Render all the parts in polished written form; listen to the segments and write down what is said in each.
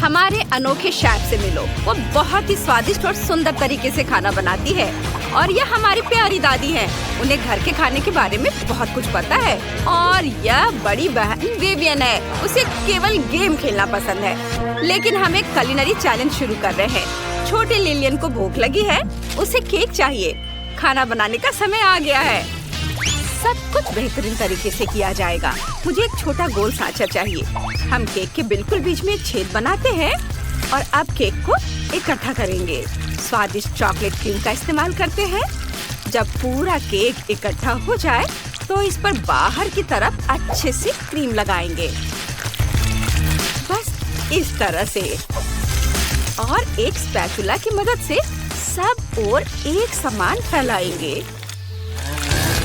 हमारे अनोखे शेफ से मिलो। वो बहुत ही स्वादिष्ट और सुंदर तरीके से खाना बनाती है और यह हमारी प्यारी दादी है। उन्हें घर के खाने के बारे में बहुत कुछ पता है। और यह बड़ी बहन विवियन है। उसे केवल गेम खेलना पसंद है। लेकिन हम एक कुलिनरी चैलेंज शुरू कर रहे हैं। छोटी लिलियन को भूख लगी है। उसे केक चाहिए। खाना बनाने का समय आ गया है। सब कुछ बेहतरीन तरीके से किया जाएगा। मुझे एक छोटा गोल सांचा चाहिए। हम केक के बिल्कुल बीच में एक छेद बनाते हैं और अब केक को इकट्ठा करेंगे। स्वादिष्ट चॉकलेट क्रीम का इस्तेमाल करते हैं। जब पूरा केक इकट्ठा हो जाए तो इस पर बाहर की तरफ अच्छे से क्रीम लगाएंगे, बस इस तरह से। और एक स्पैचुला की मदद से सब ओर एक समान फैलाएंगे।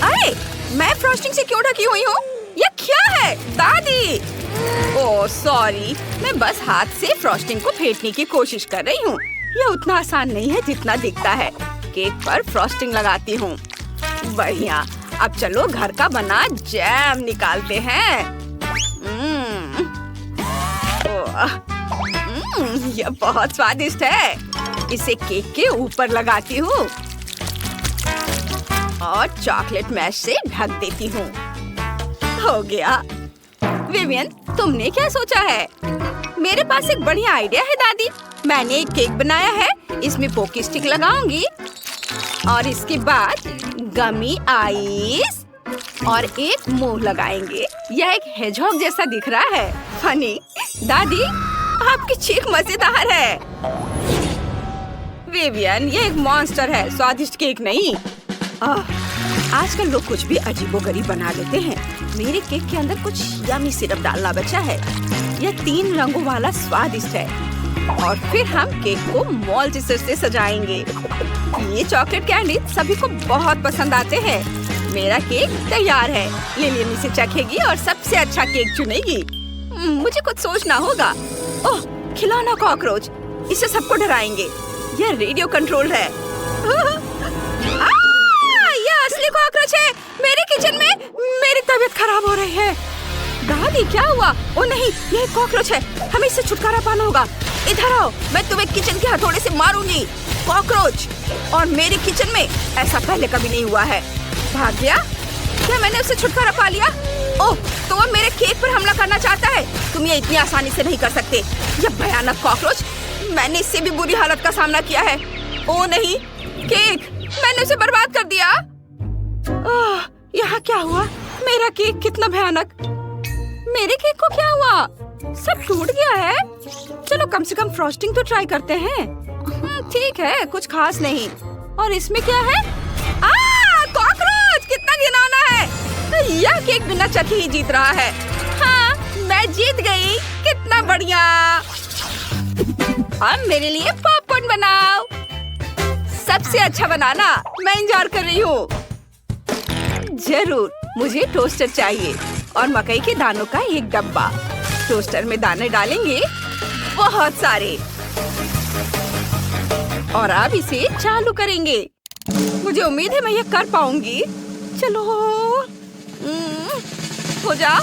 अरे, मैं फ्रॉस्टिंग से क्यों ढकी हुई हूँ? यह क्या है दादी? ओह सॉरी, मैं बस हाथ से फ्रॉस्टिंग को फेंटने की कोशिश कर रही हूँ। यह उतना आसान नहीं है जितना दिखता है। केक पर फ्रॉस्टिंग लगाती हूँ। बढ़िया, अब चलो घर का बना जैम निकालते हैं। यह बहुत स्वादिष्ट है। इसे केक के ऊपर लगाती हूँ और चॉकलेट मैश से ढक देती हूँ। हो गया। विवियन, तुमने क्या सोचा है? मेरे पास एक बढ़िया आइडिया है दादी। मैंने एक केक बनाया है। इसमें पोकी स्टिक लगाऊंगी और इसके बाद गमी आइस और एक मुंह लगाएंगे। यह एक हेजहॉग जैसा दिख रहा है। फनी। दादी, आपकी चीख मजेदार है। विवियन, ये एक मॉन्स्टर है, स्वादिष्ट केक नहीं। आजकल लोग कुछ भी अजीबोगरीब बना देते हैं। मेरे केक के अंदर कुछ यमी सिरप डालना बचा है। यह 3 रंगों वाला स्वादिष्ट है। और फिर हम केक को मॉल्टिसर से सजाएंगे। ये चॉकलेट कैंडी सभी को बहुत पसंद आते हैं। मेरा केक तैयार है। लिलियन इसे चखेगी और सबसे अच्छा केक चुनेगी। मुझे कुछ सोचना होगा। ओह, खिलौना कॉकरोच। इसे सबको डराएंगे। यह रेडियो कंट्रोल है। यह असली कॉकरोच है। मेरे किचन में मेरी तबीयत खराब हो रही है। दादी, क्या हुआ? ओ नहीं, यह कॉकरोच है। हमें इससे छुटकारा पाना होगा। इधर आओ, मैं तुम्हें किचन के हथौड़े से मारूंगी। कॉकरोच और मेरे किचन में ऐसा पहले कभी नहीं हुआ है। भाग गया? क्या मैंने उससे छुटकारा पा लिया? ओह, तो वो मेरे केक पर हमला करना चाहता है। तुम ये इतनी आसानी से नहीं कर सकते। यह भयानक कॉकरोच, मैंने इससे भी बुरी हालत का सामना किया है। ओ नहीं, केक, मैंने उसे बर्बाद कर दिया। ओह, यहाँ क्या हुआ? मेरा केक कितना भयानक। मेरे केक को क्या हुआ? सब टूट गया है। चलो कम से कम फ्रॉस्टिंग तो ट्राई करते हैं। ठीक है, कुछ खास नहीं। और इसमें क्या है? कॉकरोच, कितना घिनौना है। यह केक बिना चखे ही जीत रहा है। हाँ, मैं जीत गई। कितना बढ़िया। अब मेरे लिए पॉपकॉर्न बनाओ। सबसे अच्छा बनाना। मैं इंतजार कर रही हूँ। जरूर, मुझे टोस्टर चाहिए और मकई के दानों का एक डब्बा। टोस्टर में दाने डालेंगे, बहुत सारे। और अब इसे चालू करेंगे। मुझे उम्मीद है मैं यह कर पाऊंगी। चलो, हो जा।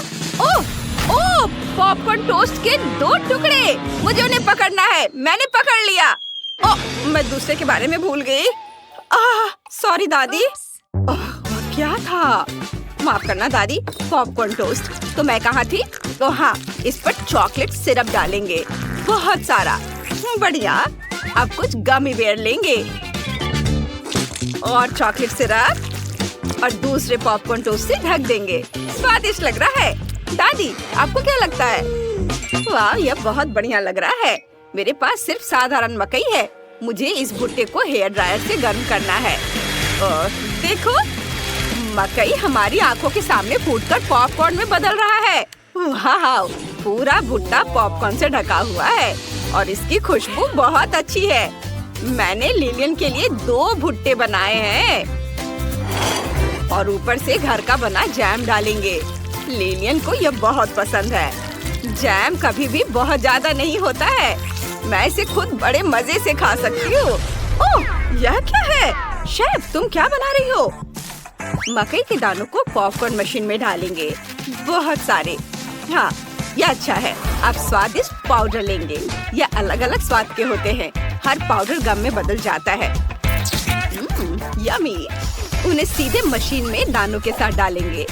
ओह, पॉपकॉर्न टोस्ट के 2 टुकड़े। मुझे उन्हें पकड़ना है। मैंने पकड़ लिया। ओह, मैं दूसरे के बारे में भूल गई। सॉरी दादी। क्या था? माफ करना दादी। Popcorn toast. तो मैं कहाँ थी? तो हाँ, इस पर चॉकलेट सिरप डालेंगे, बहुत सारा। बढ़िया। अब कुछ गमी बेयर लेंगे और चॉकलेट सिरप और दूसरे पॉपकॉर्न टोस्ट से ढक देंगे। स्वादिष्ट लग रहा है। दादी, आपको क्या लगता है? वाह, यह बहुत बढ़िया लग रहा है। मेरे पास सिर्फ साधारण मकई है। मुझे इस भुट्टे को हेयर ड्रायर से गर्म करना है। और देखो, मकई हमारी आंखों के सामने फूटकर पॉपकॉर्न में बदल रहा है। वाह, पूरा भुट्टा पॉपकॉर्न से ढका हुआ है और इसकी खुशबू बहुत अच्छी है। मैंने लिलियन के लिए 2 भुट्टे बनाए हैं और ऊपर से घर का बना जैम डालेंगे। लिलियन को यह बहुत पसंद है। जैम कभी भी बहुत ज्यादा नहीं होता है। मैं इसे खुद बड़े मजे से खा सकती हूँ। ओह, यह क्या है? शेफ, तुम क्या बना रही हो? मकई के दानों को पॉपकॉर्न मशीन में डालेंगे, बहुत सारे। हाँ, यह अच्छा है। अब स्वादिष्ट पाउडर लेंगे। ये अलग अलग स्वाद के होते हैं। हर पाउडर गम में बदल जाता है। यमी। उन्हें सीधे मशीन में दानों के साथ डालेंगे।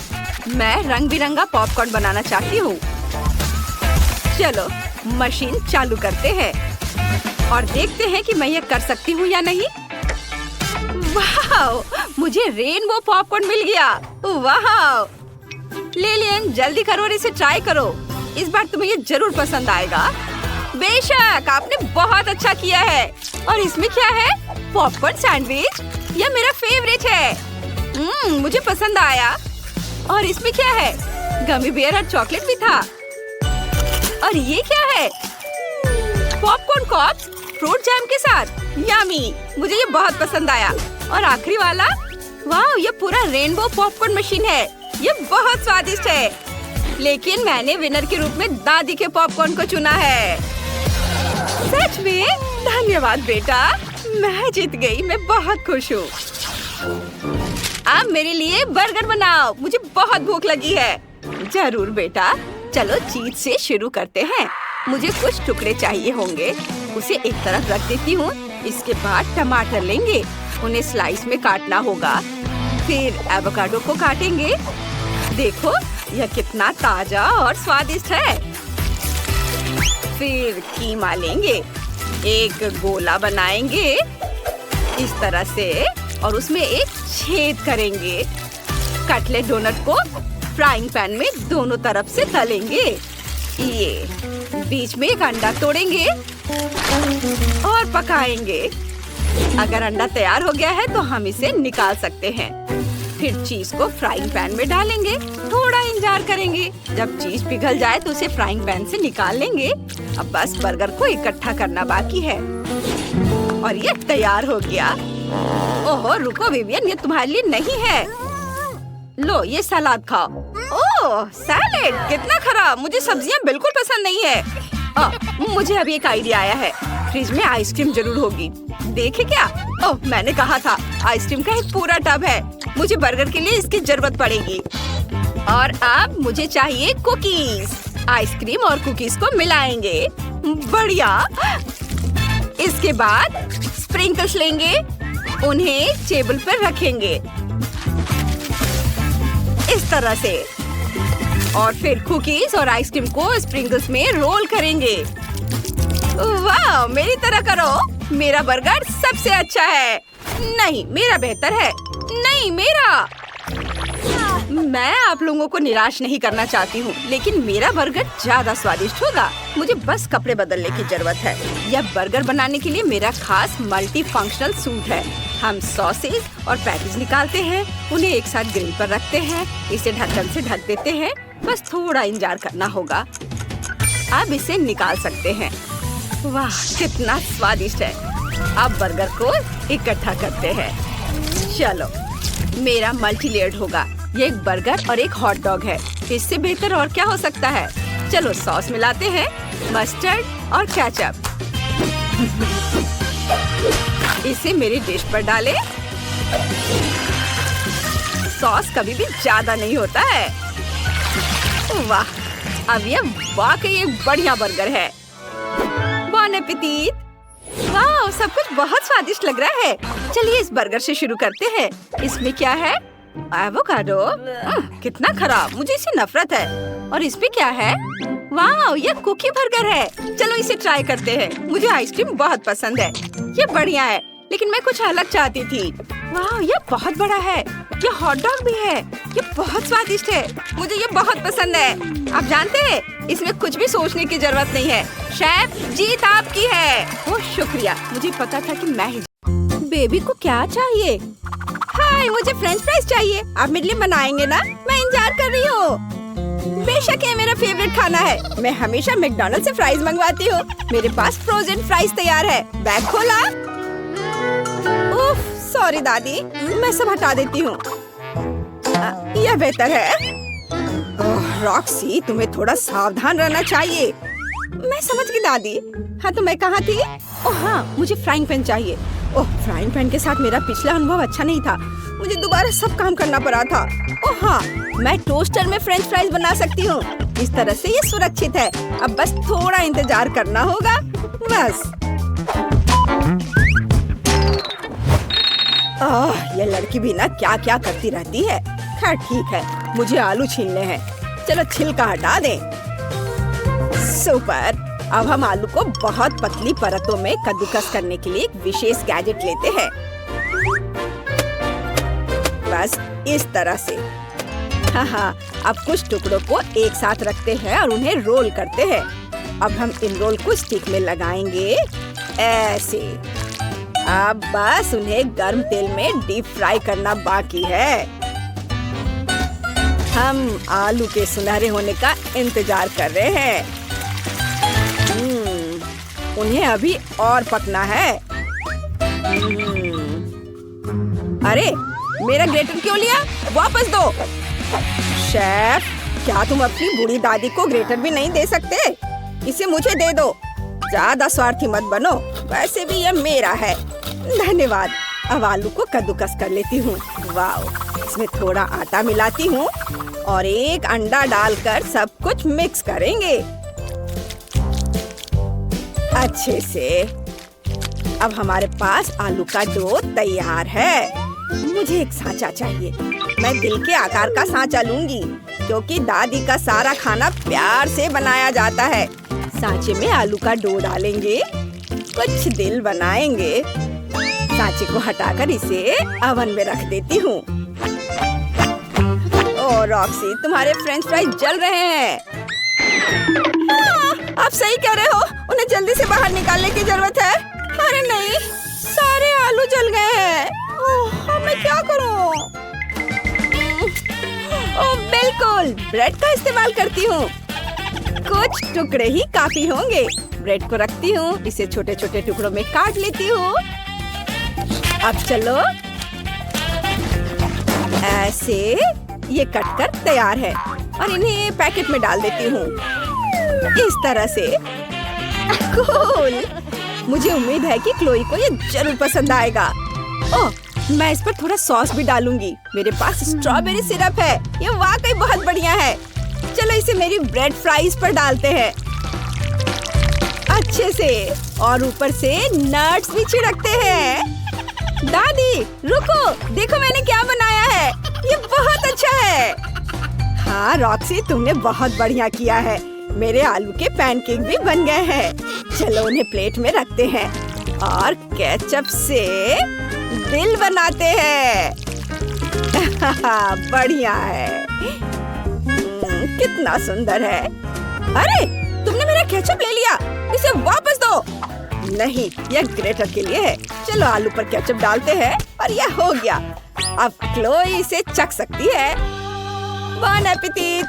मैं रंग बिरंगा पॉपकॉर्न बनाना चाहती हूँ। चलो मशीन चालू करते हैं और देखते हैं कि मैं ये कर सकती हूँ या नहीं। वाह, मुझे रेनबो पॉपकॉर्न मिल गया। वाह लिलियन, जल्दी करो और इसे ट्राई करो। इस बार तुम्हें ये जरूर पसंद आएगा। बेशक, आपने बहुत अच्छा किया है। और इसमें क्या है? Popcorn sandwich. यह मेरा फेवरेट है। मुझे पसंद आया। और इसमें क्या है? गमी बेयर और चॉकलेट भी था। और ये क्या है? पॉपकॉर्न कॉर्प्स फ्रूट जैम के साथ। यमी, मुझे ये बहुत पसंद आया। और आखिरी वाला, वाह, ये पूरा रेनबो पॉपकॉर्न मशीन है। ये बहुत स्वादिष्ट है। लेकिन मैंने विनर के रूप में दादी के पॉपकॉर्न को चुना है। सच में? धन्यवाद बेटा, मैं जीत गई। मैं बहुत खुश हूँ। अब मेरे लिए बर्गर बनाओ, मुझे बहुत भूख लगी है। जरूर बेटा, चलो चीज से शुरू करते हैं। मुझे कुछ टुकड़े चाहिए होंगे। उसे एक तरफ रख देती हूँ। इसके बाद टमाटर लेंगे, उन्हें स्लाइस में काटना होगा। फिर एवोकाडो को काटेंगे। देखो यह कितना ताजा और स्वादिष्ट है। फिर कीमा लेंगे, एक गोला बनाएंगे इस तरह से और उसमें एक छेद करेंगे। कटलेट डोनट को फ्राइंग पैन में दोनों तरफ से तलेंगे। ये बीच में एक अंडा तोड़ेंगे और पकाएंगे। अगर अंडा तैयार हो गया है तो हम इसे निकाल सकते हैं। फिर चीज को फ्राइंग पैन में डालेंगे। थोड़ा इंतजार करेंगे। जब चीज पिघल जाए तो उसे फ्राइंग पैन से निकाल लेंगे। अब बस बर्गर को इकट्ठा करना बाकी है और ये तैयार हो गया। ओहो रुको विवियन, ये तुम्हारे लिए नहीं है। लो ये सलाद खाओ। ओह सैलेड, कितना खराब। मुझे सब्जियां बिल्कुल पसंद नहीं है। मुझे अभी एक आइडिया आया है। फ्रिज में आइसक्रीम जरूर होगी। देखे क्या? ओह मैंने कहा था, आइसक्रीम का एक पूरा टब है। मुझे बर्गर के लिए इसकी जरूरत पड़ेगी। और अब मुझे चाहिए कुकीज। आइसक्रीम और कुकीज को मिलाएंगे। बढ़िया। इसके बाद स्प्रिंकल्स लेंगे, उन्हें टेबल पर रखेंगे इस तरह से। और फिर कुकीज और आइसक्रीम को स्प्रिंकल्स में रोल करेंगे। वाह, मेरी तरह करो। मेरा बर्गर सबसे अच्छा है। नहीं, मेरा बेहतर है। नहीं, मेरा। मैं आप लोगों को निराश नहीं करना चाहती हूँ, लेकिन मेरा बर्गर ज्यादा स्वादिष्ट होगा। मुझे बस कपड़े बदलने की जरूरत है। यह बर्गर बनाने के लिए मेरा खास मल्टी फंक्शनल सूट है। हम सॉसेज और पैटीज निकालते हैं, उन्हें एक साथ ग्रिल पर रखते हैं। इसे ढक्कन से ढक देते हैं। बस थोड़ा इंतजार करना होगा। अब इसे निकाल सकते हैं। वाह, कितना स्वादिष्ट है। अब बर्गर को इकट्ठा करते हैं। चलो, मेरा मल्टी लेयर्ड होगा। ये एक बर्गर और एक हॉट डॉग है। इससे बेहतर और क्या हो सकता है। चलो सॉस मिलाते हैं, मस्टर्ड और केचप। इसे मेरी डिश पर डालें। सॉस कभी भी ज्यादा नहीं होता है। वाह, अब ये वाकई एक बढ़िया बर्गर है। बॉन एपेटीट। वाह, सब कुछ बहुत स्वादिष्ट लग रहा है। चलिए इस बर्गर से शुरू करते हैं। इसमें क्या है? एवोकाडो। कितना खराब, मुझे इससे नफरत है। और इसमें क्या है? वाह, ये कुकी बर्गर है। चलो इसे ट्राई करते हैं। मुझे आइसक्रीम बहुत पसंद है। ये बढ़िया है, लेकिन मैं कुछ अलग चाहती थी। वाह, ये बहुत बड़ा है। ये हॉट डॉग भी है। ये बहुत स्वादिष्ट है। मुझे ये बहुत पसंद है। आप जानते हैं, इसमें कुछ भी सोचने की जरूरत नहीं है। शेफ, जीत आपकी है। ओह शुक्रिया, मुझे पता था कि मैं ही। बेबी को क्या चाहिए? हाय, मुझे फ्रेंच फ्राइज चाहिए। आप मेरे लिए बनाएंगे ना? मैं इंतजार कर रही हूँ। बेशक, ये मेरा फेवरेट खाना है। मैं हमेशा मैकडॉनल्ड से फ्राइज मंगवाती हूँ। मेरे पास फ्रोजन फ्राइज तैयार है। बैग खोला। उफ, सॉरी दादी, मैं सब हटा देती हूँ। यह बेहतर है। रॉक्सी, तुम्हें थोड़ा सावधान रहना चाहिए। मैं समझ गई दादी। हाँ तो मैं कहाँ थी? ओह हाँ, मुझे फ्राइंग पैन चाहिए। ओह, फ्राइंग पैन के साथ मेरा पिछला अनुभव अच्छा नहीं था। मुझे दोबारा सब काम करना पड़ा था। ओह हाँ, मैं टोस्टर में फ्रेंच फ्राइज बना सकती हूँ। इस तरह से ये सुरक्षित है। अब बस थोड़ा इंतजार करना होगा, बस। ये लड़की भी ना क्या क्या करती रहती है। खैर ठीक है, मुझे आलू छीलने हैं। चलो छिलका हटा दें। सुपर। अब हम आलू को बहुत पतली परतों में कद्दूकस करने के लिए एक विशेष गैजेट लेते हैं। बस इस तरह से। हाँ, अब कुछ टुकड़ों को एक साथ रखते हैं और उन्हें रोल करते हैं। अब हम इन रोल को स्टिक में लगाएंगे, ऐसे। अब बस उन्हें गर्म तेल में डीप फ्राई करना बाकी है। हम आलू के सुनहरे होने का इंतजार कर रहे हैं। उन्हें अभी और पकना है। अरे, मेरा ग्रेटर क्यों लिया? वापस दो। शेफ, क्या तुम अपनी बूढ़ी दादी को ग्रेटर भी नहीं दे सकते? इसे मुझे दे दो। ज्यादा स्वार्थी मत बनो, वैसे भी यह मेरा है। धन्यवाद। अब आलू को कद्दूकस कर लेती हूँ। वाह, इसमें थोड़ा आटा मिलाती हूँ और एक अंडा डालकर सब कुछ मिक्स करेंगे अच्छे से। अब हमारे पास आलू का डो तैयार है। मुझे एक सांचा चाहिए। मैं दिल के आकार का सांचा लूंगी, क्योंकि दादी का सारा खाना प्यार से बनाया जाता है। सांचे में आलू का डो डालेंगे, कुछ दिल बनाएंगे। सांचे को हटाकर इसे ओवन में रख देती हूँ। ओह रॉक्सी, तुम्हारे फ्रेंच फ्राइज जल रहे हैं। आप सही कह रहे हो, उन्हें जल्दी से बाहर निकालने की जरूरत है। अरे नहीं, सारे आलू जल गए हैं। मैं क्या करूं? ओह बिल्कुल, ब्रेड का इस्तेमाल करती हूँ। कुछ टुकड़े ही काफी होंगे। ब्रेड को रखती हूँ, इसे छोटे छोटे टुकड़ों में काट लेती हूँ। अब चलो, ऐसे ये कटकर तैयार है और इन्हें पैकेट में डाल देती हूँ, इस तरह से। कूल। मुझे उम्मीद है कि क्लोई को ये जरूर पसंद आएगा। ओह, मैं इस पर थोड़ा सॉस भी डालूंगी। मेरे पास स्ट्रॉबेरी सिरप है, ये वाकई बहुत बढ़िया है। चलो इसे मेरी ब्रेड फ्राइज पर डालते हैं अच्छे से, और ऊपर से नट्स भी छिड़कते हैं। दादी रुको, देखो मैंने क्या बनाया है। ये बहुत अच्छा है। हाँ रॉक्सी, तुमने बहुत बढ़िया किया है। मेरे आलू के पैनकेक भी बन गए हैं। चलो उन्हें प्लेट में रखते हैं और केचप से दिल बनाते हैं। बढ़िया है। कितना सुंदर है। अरे, तुमने मेरा केचप ले लिया, इसे वापस दो। नहीं, यह ग्रेटर के लिए है। चलो आलू पर केचप डालते हैं और यह हो गया। अब क्लोई इसे चख सकती है। बॉन एपेटिट।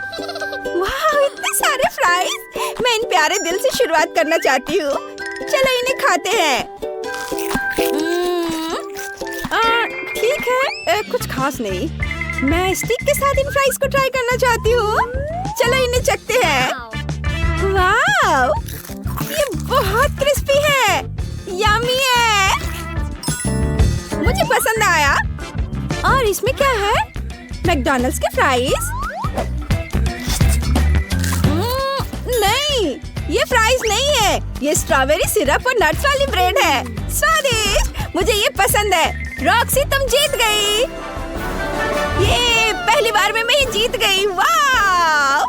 वाह, इतने सारे फ्राइज। मैं इन प्यारे दिल से शुरुआत करना चाहती हूँ। चलो इन्हें खाते हैं। ठीक है, कुछ खास नहीं। मैं स्टिक के साथ इन फ्राइज को ट्राई करना चाहती हूँ। चलो इन्हें चखते हैं। वाह, ये बहुत क्रिस्पी है, यम्मी है। मुझे पसंद आया। और इसमें क्या है? मैकडॉनल्ड्स के फ्राइज? नहीं, ये फ्राइज नहीं है। ये स्ट्रॉबेरी सिरप और नट्स वाली ब्रेड है। स्वादिष्ट, मुझे ये पसंद है। रॉक्सी, तुम जीत गई। ये पहली बार में मैं ही जीत गई। वाह!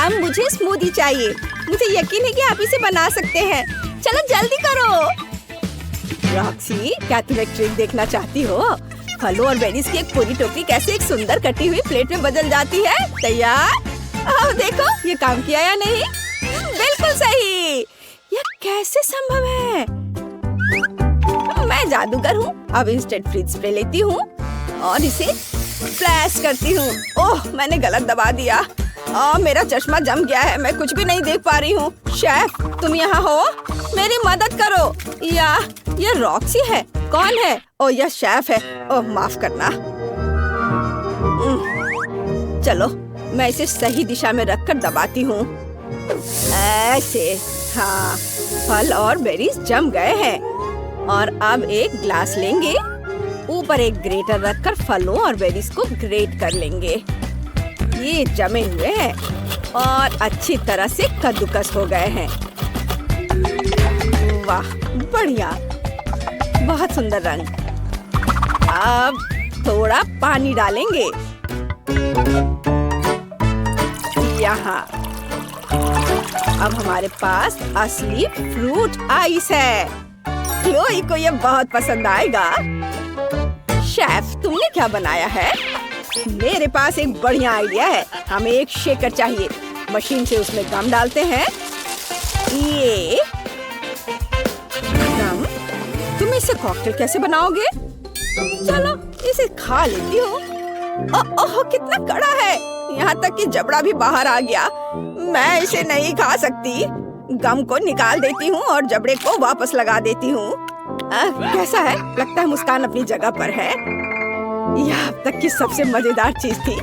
अब मुझे स्मूदी चाहिए। मुझे यकीन है कि आप इसे बना सकते हैं। चलो जल्दी करो। रॉक्सी, क्या तुम एक ट्रिक देखना चाहती हो? फलों और बेरीज की एक पूरी टोकरी कैसे एक सुंदर कटी हुई प्लेट में बदल जाती है। तैयार? आओ देखो, ये काम किया या नहीं? बिल्कुल सही। यह कैसे संभव है? मैं जादूगर हूँ। अब इंस्टेंट फ्रीज स्प्रे लेती हूँ और इसे फ्लैश करती हूँ। ओह, मैंने गलत दबा दिया। मेरा चश्मा जम गया है, मैं कुछ भी नहीं देख पा रही हूँ। शेफ, तुम यहाँ हो? मेरी मदद करो। यह रॉक्सी है। कौन है? ओह, यह शेफ है। ओह, माफ करना। चलो, मैं इसे सही दिशा में रखकर दबाती हूँ, ऐसे। हाँ, फल और बेरीज जम गए हैं और अब एक ग्लास लेंगे। ऊपर एक ग्रेटर रखकर फलों और बेरीज को ग्रेट कर लेंगे। ये जमे हुए हैं और अच्छी तरह से कद्दूकस हो गए हैं। वाह, बढ़िया, बहुत सुंदर रंग। अब थोड़ा पानी डालेंगे यहाँ। अब हमारे पास असली फ्रूट आइस है। क्लोई को ये बहुत पसंद आएगा। शेफ, तुमने क्या बनाया है? मेरे पास एक बढ़िया आइडिया है। हमें एक शेकर चाहिए। मशीन से उसमें गम डालते हैं। ये गम, तुम इससे कॉकटेल कैसे बनाओगे? चलो इसे खा लेती हूँ। ओह, कितना कड़ा है, यहाँ तक कि जबड़ा भी बाहर आ गया। मैं इसे नहीं खा सकती। गम को निकाल देती हूँ और जबड़े को वापस लगा देती हूँ। कैसा है? लगता है मुस्कान अपनी जगह पर है। यह अब तक की सबसे मजेदार चीज थी।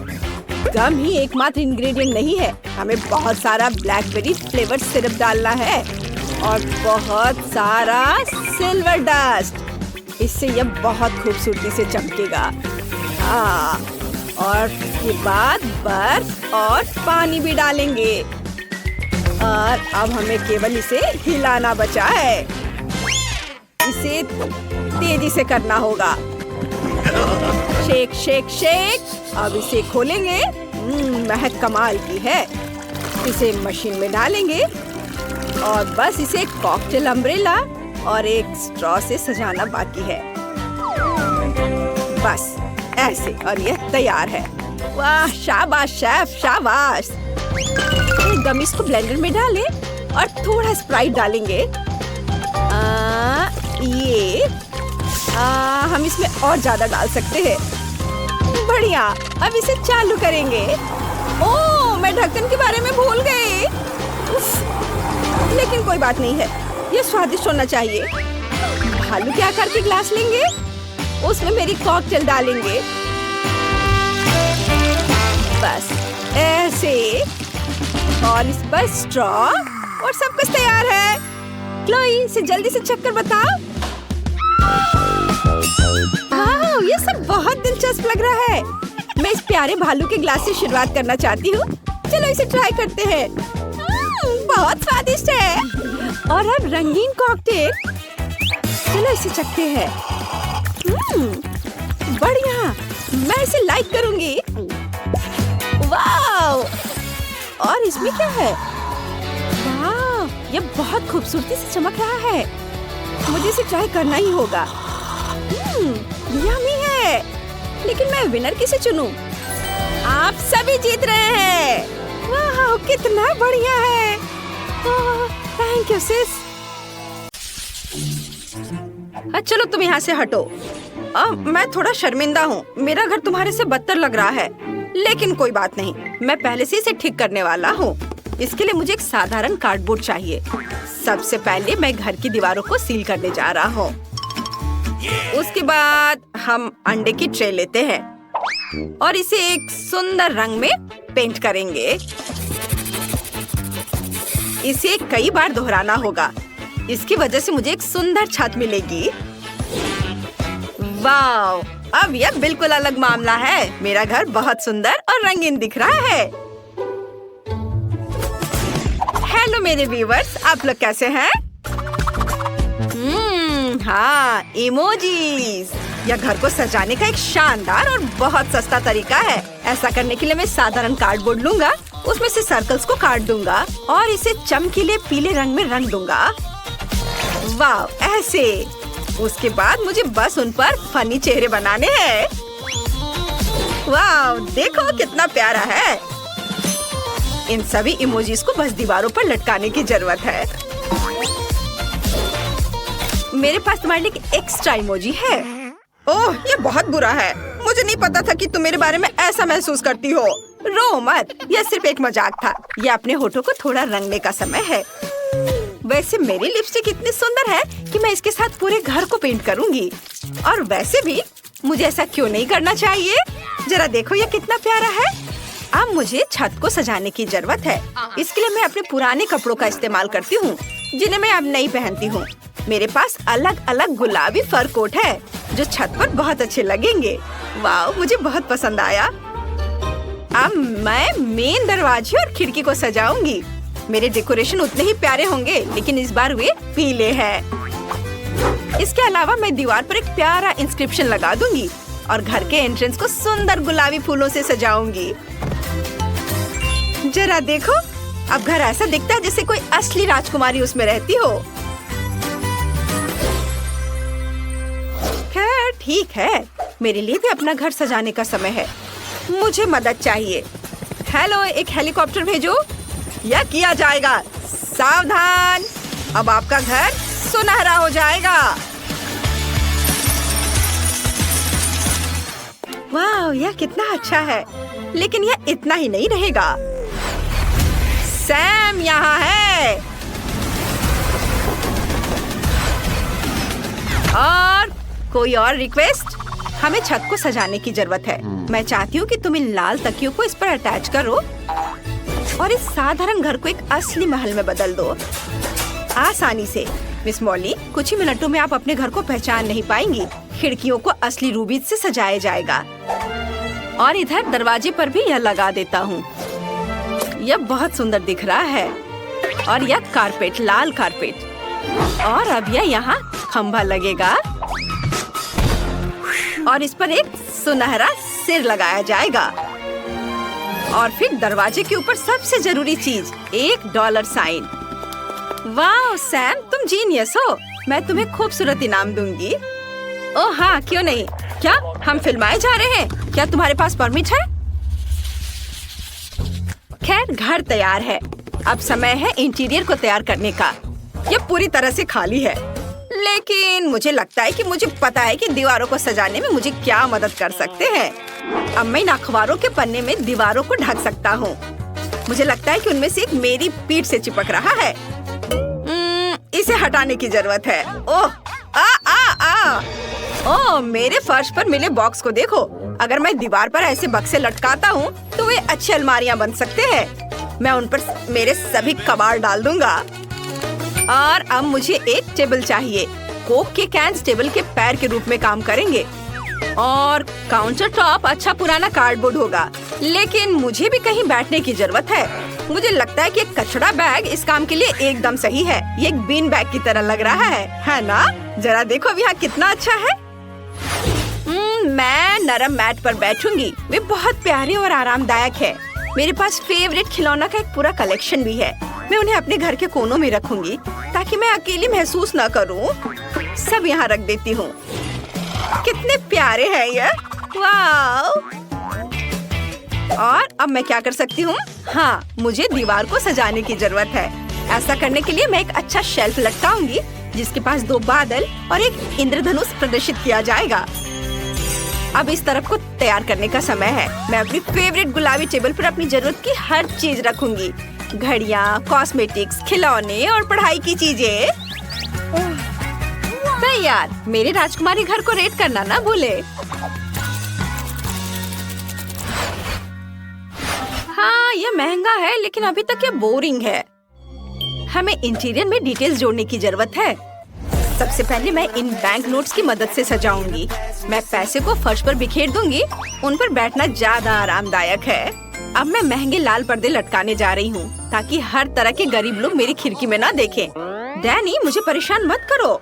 गम ही एकमात्र इंग्रेडिएंट नहीं है। हमें बहुत सारा ब्लैकबेरी फ्लेवर सिरप डालना है और बहुत सारा सिल्वर डस्ट। इससे यह बहुत खूबसूरती से चमकेगा। हाँ, और उसके बाद बर्फ और पानी भी डालेंगे। और अब हमें केवल इसे हिलाना बचा है। इसे तेजी से करना होगा। Shake shake shake. अब इसे खोलेंगे। महक कमाल की है। इसे मशीन में डालेंगे और बस इसे कॉकटेल अम्ब्रेला और एक स्ट्रॉ से सजाना बाकी है। बस ऐसे, और यह तैयार है। वाह, शाबाश शेफ, शाबाश। गम इसको ब्लेंडर में डालें और थोड़ा स्प्राइट डालेंगे। हम इसमें और ज्यादा डाल सकते हैं। बढ़िया, अब इसे चालू करेंगे। ओह, मैं ढक्कन के बारे में भूल गई। लेकिन कोई बात नहीं है, ये स्वादिष्ट होना चाहिए। भालू के आकार के ग्लास लेंगे, उसमें मेरी कॉकटेल डालेंगे। बस ऐसे, और इस पर स्ट्रॉ, और सब कुछ तैयार है। क्लोई, इसे जल्दी से चक्कर बताओ। वाह, ये सब बहुत दिलचस्प लग रहा है। मैं इस प्यारे भालू के ग्लास से शुरुआत करना चाहती हूँ। चलो इसे ट्राई करते हैं। बहुत स्वादिष्ट है। और अब रंगीन कॉकटेल। चलो इसे चखते हैं। बढ़िया, मैं इसे लाइक करूंगी। वाह, और इसमें क्या है? वाह, ये बहुत खूबसूरती से चमक रहा है। मुझे इसे ट्राई करना ही होगा। यम्मी है, लेकिन मैं विनर किसे चुनूं? आप सभी जीत रहे हैं। वाह, कितना बढ़िया है। थैंक यू सिस। चलो तुम यहाँ से हटो। मैं थोड़ा शर्मिंदा हूँ। मेरा घर तुम्हारे से बदतर लग रहा है, लेकिन कोई बात नहीं, मैं पहले से इसे ठीक करने वाला हूँ। इसके लिए मुझे एक साधारण कार्डबोर्ड चाहिए। सबसे पहले मैं घर की दीवारों को सील करने जा रहा हूँ। उसके बाद हम अंडे की ट्रे लेते हैं और इसे एक सुंदर रंग में पेंट करेंगे। इसे कई बार दोहराना होगा। इसकी वजह से मुझे एक सुंदर छत मिलेगी। वाव, अब यह बिल्कुल अलग मामला है। मेरा घर बहुत सुंदर और रंगीन दिख रहा है। हेलो मेरे व्यूअर्स, आप लोग कैसे हैं? हाँ, इमोजीज। यह घर को सजाने का एक शानदार और बहुत सस्ता तरीका है। ऐसा करने के लिए मैं साधारण कार्डबोर्ड लूंगा, उसमें से सर्कल्स को काट दूंगा और इसे चमकीले पीले रंग में रंग दूंगा। वाह, ऐसे। उसके बाद मुझे बस उन पर फनी चेहरे बनाने हैं। वाह, देखो कितना प्यारा है। इन सभी इमोजीज को बस दीवारों पर लटकाने की जरूरत है। मेरे पास तुम्हारे लिए एक एक्स्ट्रा इमोजी है। ओह, ये बहुत बुरा है। मुझे नहीं पता था कि तुम मेरे बारे में ऐसा महसूस करती हो। रो मत, यह सिर्फ एक मजाक था। यह अपने होठों को थोड़ा रंगने का समय है। वैसे मेरी लिपस्टिक इतनी सुंदर है कि मैं इसके साथ पूरे घर को पेंट करूंगी। और वैसे भी मुझे ऐसा क्यों नहीं करना चाहिए? जरा देखो यह कितना प्यारा है। अब मुझे छत को सजाने की जरूरत है। इसके लिए मैं अपने पुराने कपड़ों का इस्तेमाल करती हूँ। जिन्हें मैं अब नहीं पहनती हूँ। मेरे पास अलग अलग गुलाबी फर कोट है जो छत पर बहुत अच्छे लगेंगे। वाह, मुझे बहुत पसंद आया। अब मैं मेन दरवाजे और खिड़की को सजाऊंगी। मेरे डेकोरेशन उतने ही प्यारे होंगे, लेकिन इस बार वे पीले हैं। इसके अलावा मैं दीवार पर एक प्यारा इंस्क्रिप्शन लगा दूंगी और घर के एंट्रेंस को सुंदर गुलाबी फूलों से सजाऊंगी। जरा देखो, अब घर ऐसा दिखता है जैसे कोई असली राजकुमारी उसमें रहती हो। खैर ठीक है, मेरे लिए भी अपना घर सजाने का समय है। मुझे मदद चाहिए। हेलो, एक हेलीकॉप्टर भेजो। यह किया जाएगा। सावधान, अब आपका घर सुनहरा हो जाएगा। वाह, यह कितना अच्छा है। लेकिन यह इतना ही नहीं रहेगा। सैम यहाँ है। और कोई और रिक्वेस्ट? हमें छत को सजाने की जरूरत है। मैं चाहती हूँ कि तुम इन लाल तकियों को इस पर अटैच करो और इस साधारण घर को एक असली महल में बदल दो, आसानी से। मिस मॉली, कुछ ही मिनटों में आप अपने घर को पहचान नहीं पाएंगी। खिड़कियों को असली रूबी से सजाया जाएगा और इधर दरवाजे पर भी यह लगा देता हूँ। यह बहुत सुंदर दिख रहा है। और यह कारपेट, लाल कारपेट। और अब यह यहाँ खंभा लगेगा और इस पर एक सुनहरा सिर लगाया जाएगा। और फिर दरवाजे के ऊपर सबसे जरूरी चीज, एक डॉलर साइन। वाह सैम, तुम जीनियस हो। मैं तुम्हें खूबसूरत इनाम दूंगी। ओह हाँ, क्यों नहीं। क्या हम फिल्माए जा रहे हैं? क्या तुम्हारे पास परमिट है? खैर, घर तैयार है। अब समय है इंटीरियर को तैयार करने का। यह पूरी तरह से खाली है, लेकिन मुझे लगता है कि मुझे पता है कि दीवारों को सजाने में मुझे क्या मदद कर सकते हैं। अब मैं इन अखबारों के पन्ने में दीवारों को ढक सकता हूँ। मुझे लगता है कि उनमें से एक मेरी पीठ से चिपक रहा है। इसे हटाने की जरूरत है। ओह ओह, मेरे फर्श पर मिले बॉक्स को देखो। अगर मैं दीवार पर ऐसे बक्से लटकाता हूँ तो वे अच्छी अलमारियाँ बन सकते हैं। मैं उन पर मेरे सभी कबाड़ डाल दूंगा। और अब मुझे एक टेबल चाहिए। कोक के कैंस टेबल के पैर के रूप में काम करेंगे। और काउंटर टॉप अच्छा पुराना कार्डबोर्ड होगा। लेकिन मुझे भी कहीं बैठने की जरूरत है। मुझे लगता है कि एक कचरा बैग इस काम के लिए एकदम सही है। ये एक बीन बैग की तरह लग रहा है ना? जरा देखो अब यहाँ कितना अच्छा है। मैं नरम मैट पर बैठूंगी। वे बहुत प्यारे और आरामदायक है। मेरे पास फेवरेट खिलौना का एक पूरा कलेक्शन भी है। मैं उन्हें अपने घर के कोनों में रखूंगी ताकि मैं अकेली महसूस न करूं। सब यहाँ रख देती हूँ। कितने प्यारे हैं ये। वाह! और अब मैं क्या कर सकती हूँ? हाँ, मुझे दीवार को सजाने की जरूरत है। ऐसा करने के लिए मैं एक अच्छा शेल्फ लटकाऊंगी जिसके पास 2 बादल और एक इंद्रधनुष प्रदर्शित किया जाएगा। अब इस तरफ को तैयार करने का समय है। मैं अपनी फेवरेट गुलाबी टेबल पर अपनी जरूरत की हर चीज रखूंगी। घड़ियाँ, कॉस्मेटिक्स, खिलौने और पढ़ाई की चीजें। तैयार। मेरे राजकुमारी घर को रेट करना ना भूले। हाँ, यह महंगा है, लेकिन अभी तक ये बोरिंग है। हमें इंटीरियर में डिटेल्स जोड़ने की जरूरत है। सबसे पहले मैं इन बैंक नोट्स की मदद से सजाऊंगी। मैं पैसे को फर्श पर बिखेर दूंगी। उन पर बैठना ज्यादा आरामदायक है। अब मैं महंगे लाल पर्दे लटकाने जा रही हूँ ताकि हर तरह के गरीब लोग मेरी खिड़की में ना देखें। डैनी, मुझे परेशान मत करो।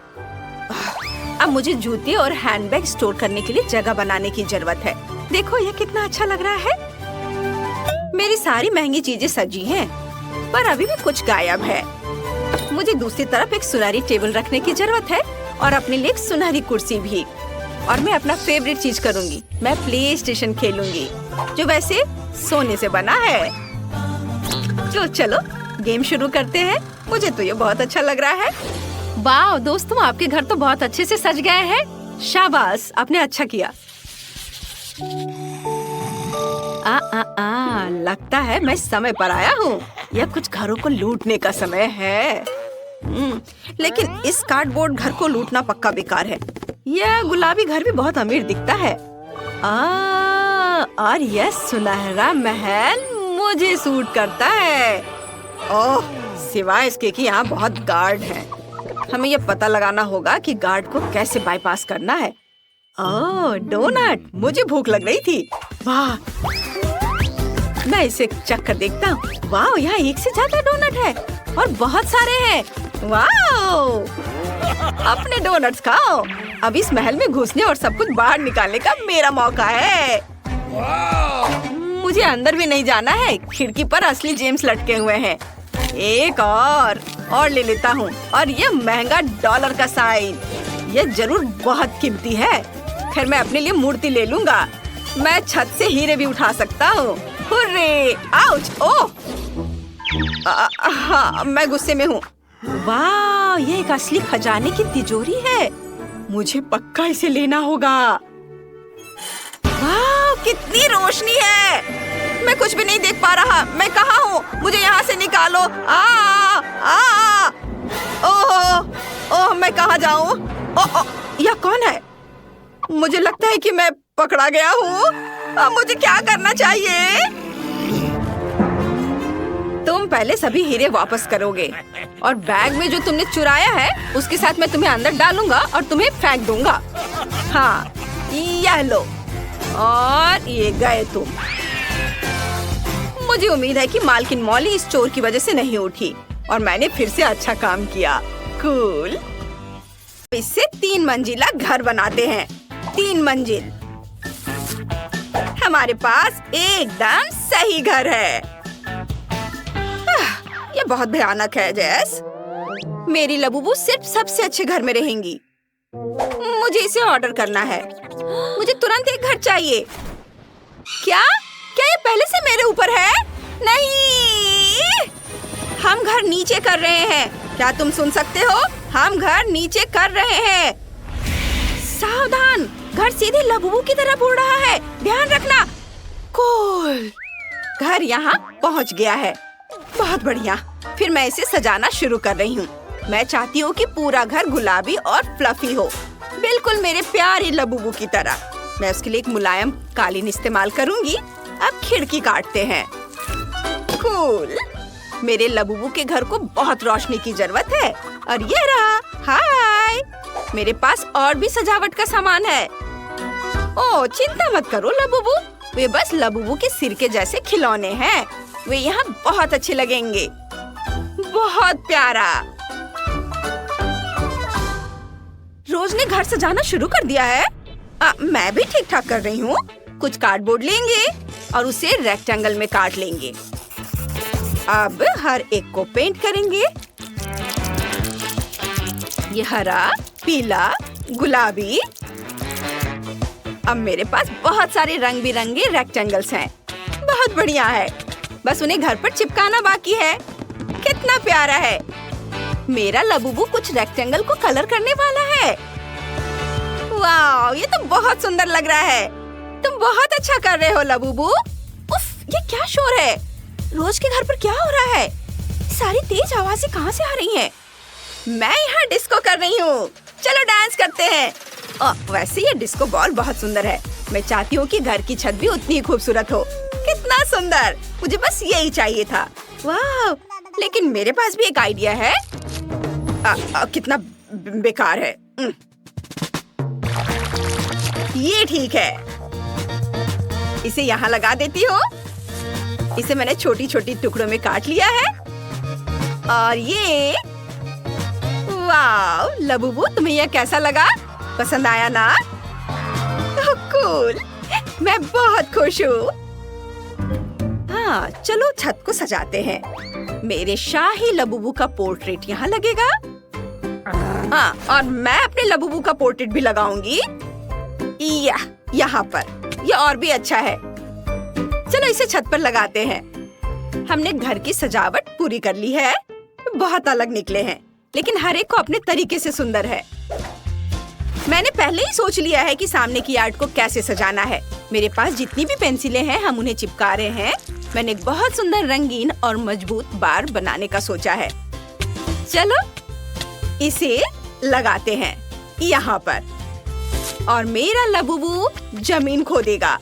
अब मुझे जूते और हैंडबैग स्टोर करने के लिए जगह बनाने की जरूरत है। देखो यह कितना अच्छा लग रहा है। मेरी सारी महंगी चीजें सजी हैं, पर अभी भी कुछ गायब है। मुझे दूसरी तरफ एक सुनहरी टेबल रखने की जरूरत है और अपने लिए एक सुनहरी कुर्सी भी। और मैं अपना फेवरेट चीज करूंगी। मैं प्ले स्टेशन खेलूंगी, जो वैसे सोने से बना है। तो चलो गेम शुरू करते हैं। मुझे तो ये बहुत अच्छा लग रहा है। वाह दोस्तों, आपके घर तो बहुत अच्छे से सज गए हैं। शाबाश, आपने अच्छा किया। लगता है मैं समय पर आया हूँ। यह कुछ घरों को लूटने का समय है। लेकिन इस कार्डबोर्ड घर को लूटना पक्का बेकार है। यह गुलाबी घर भी बहुत अमीर दिखता है। और यह सुनहरा महल मुझे सूट करता है। ओह सिवाय इसके कि यहाँ बहुत गार्ड हैं। हमें ये पता लगाना होगा कि गार्ड को कैसे बाईपास करना है। ओह, डोनट! मुझे भूख लग रही थी। वाह! मैं इसे चख कर देखता हूँ। वाह, यहाँ एक से ज्यादा डोनट है और बहुत सारे हैं। वाह! अपने डोनट्स खाओ। अब इस महल में घुसने और सब कुछ बाहर निकालने का मेरा मौका है। मुझे अंदर भी नहीं जाना है। खिड़की पर असली जेम्स लटके हुए हैं। एक और ले लेता हूँ। और ये महंगा डॉलर का साइन, ये जरूर बहुत कीमती है। खैर, मैं अपने लिए मूर्ति ले लूंगा। मैं छत से हीरे भी उठा सकता हूँ। हुर्रे! आउच! ओह! हाँ, मैं गुस्से में हूँ। वाह, ये एक असली खजाने की तिजोरी है। मुझे पक्का इसे लेना होगा। वाह, कितनी रोशनी है। मैं कुछ भी नहीं देख पा रहा। मैं कहाँ हूँ? मुझे यहाँ से निकालो। ओह, मैं कहाँ जाऊँ? ओह, यह कौन है? मुझे लगता है कि मैं पकड़ा गया हूँ। अब मुझे क्या करना चाहिए? तुम पहले सभी हीरे वापस करोगे और बैग में जो तुमने चुराया है उसके साथ मैं तुम्हें अंदर डालूंगा और तुम्हें फेंक दूंगा। हाँ, यह लो। और ये गए तुम। मुझे उम्मीद है कि मालकिन मॉली इस चोर की वजह से नहीं उठी और मैंने फिर से अच्छा काम किया। कूल। इससे 3 मंजिला घर बनाते हैं। 3 मंजिल। हमारे पास एकदम सही घर है। ये बहुत भयानक है जेस। मेरी लबूबू सिर्फ सबसे अच्छे घर में रहेंगी। मुझे इसे ऑर्डर करना है। मुझे तुरंत एक घर चाहिए। क्या ये पहले से मेरे ऊपर है? नहीं, हम घर नीचे कर रहे हैं। क्या तुम सुन सकते हो? हम घर नीचे कर रहे हैं। सावधान, घर सीधे लबूबू की तरफ उड़ रहा है। ध्यान रखना। कूल। घर यहाँ पहुँच गया है। बहुत बढ़िया। फिर मैं इसे सजाना शुरू कर रही हूँ। मैं चाहती हूँ कि पूरा घर गुलाबी और फ्लफी हो, बिल्कुल मेरे प्यारे लबूबू की तरह। मैं उसके लिए एक मुलायम कालीन इस्तेमाल करूँगी। अब खिड़की काटते हैं। कूल। मेरे लबूबू के घर को बहुत रोशनी की जरूरत है। और ये रहा। हाय, मेरे पास और भी सजावट का सामान है। ओह, चिंता मत करो लबूबू, वे बस लबूबू के सिर के जैसे खिलौने हैं। वे यहाँ बहुत अच्छे लगेंगे। बहुत प्यारा। रोज ने घर सजाना शुरू कर दिया है। मैं भी ठीक ठाक कर रही हूँ। कुछ कार्डबोर्ड लेंगे और उसे रेक्टेंगल में काट लेंगे। अब हर एक को पेंट करेंगे। ये हरा, पीला, गुलाबी। अब मेरे पास बहुत सारे रंग बिरंगे रेक्टेंगल्स हैं। बहुत बढ़िया है। बस उन्हें घर पर चिपकाना बाकी है। कितना प्यारा है। मेरा लबूबू कुछ रेक्टेंगल को कलर करने वाला है। वाह, ये तो बहुत सुंदर लग रहा है। तुम बहुत अच्छा कर रहे हो लबूबू। उफ, ये क्या शोर है? रोज के घर पर क्या हो रहा है? सारी तेज आवाजें कहाँ से आ रही हैं? मैं यहाँ डिस्को कर रही हूँ। चलो डांस करते हैं। वैसे ये डिस्को बॉल बहुत सुंदर है। मैं चाहती हूँ कि घर की छत भी उतनी ही खूबसूरत हो। कितना सुंदर। मुझे बस यही चाहिए था। वाह, लेकिन मेरे पास भी एक आइडिया है। कितना बेकार है। ये ठीक है। इसे यहाँ लगा देती हूँ। इसे मैंने छोटी छोटी टुकड़ों में काट लिया है। और ये, वाह लबूबू, तुम्हें यह कैसा लगा? पसंद आया ना? कूल। मैं बहुत खुश हूँ। हाँ, चलो छत को सजाते हैं। मेरे शाही लबूबू का पोर्ट्रेट यहाँ लगेगा। हाँ, और मैं अपने लबूबू का पोर्ट्रेट भी लगाऊंगी। यहाँ पर। यह और भी अच्छा है। चलो इसे छत पर लगाते हैं। हमने घर की सजावट पूरी कर ली है। बहुत अलग निकले हैं, लेकिन हर एक को अपने तरीके से सुंदर है। मैंने पहले ही सोच लिया है कि सामने की आर्ट को कैसे सजाना है। मेरे पास जितनी भी पेंसिलें हैं, हम उन्हें चिपका रहे हैं। मैंने एक बहुत सुंदर रंगीन और मजबूत बार बनाने का सोचा है। चलो इसे लगाते हैं यहाँ पर। और मेरा लबूबू जमीन खोदेगा।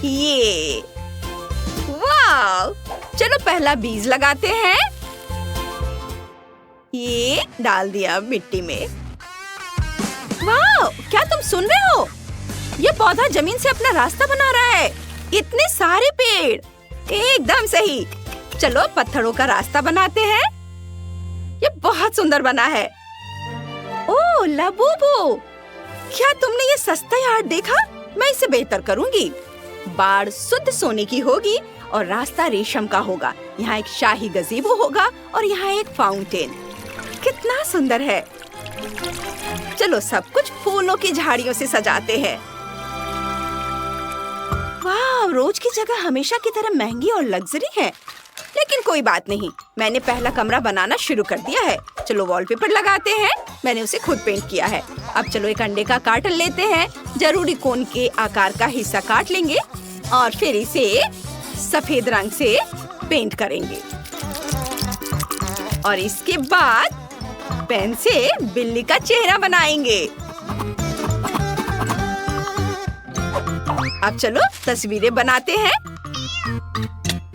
ये वाह! चलो पहला बीज लगाते हैं। ये डाल दिया मिट्टी में। वाह, क्या तुम सुन रहे हो? ये पौधा जमीन से अपना रास्ता बना रहा है। इतने सारे पेड़, एकदम सही। चलो पत्थरों का रास्ता बनाते हैं। ये बहुत सुंदर बना है। ओह लबूबू, क्या तुमने ये सस्ता यार्ड देखा? मैं इसे बेहतर करूंगी। बाड़ शुद्ध सोने की होगी और रास्ता रेशम का होगा। यहाँ एक शाही गज़ेबो होगा और यहाँ एक फाउंटेन। कितना सुंदर है। चलो सब कुछ फूलों की झाड़ियों से सजाते हैं। वाह, रोज की जगह हमेशा की तरह महंगी और लग्जरी है। लेकिन कोई बात नहीं, मैंने पहला कमरा बनाना शुरू कर दिया है। चलो वॉलपेपर लगाते हैं। मैंने उसे खुद पेंट किया है। अब चलो एक अंडे का कार्टन लेते हैं। जरूरी कोन के आकार का हिस्सा काट लेंगे और फिर इसे सफेद रंग से पेंट करेंगे। और इसके बाद पेन से बिल्ली का चेहरा बनाएंगे। अब चलो तस्वीरें बनाते हैं।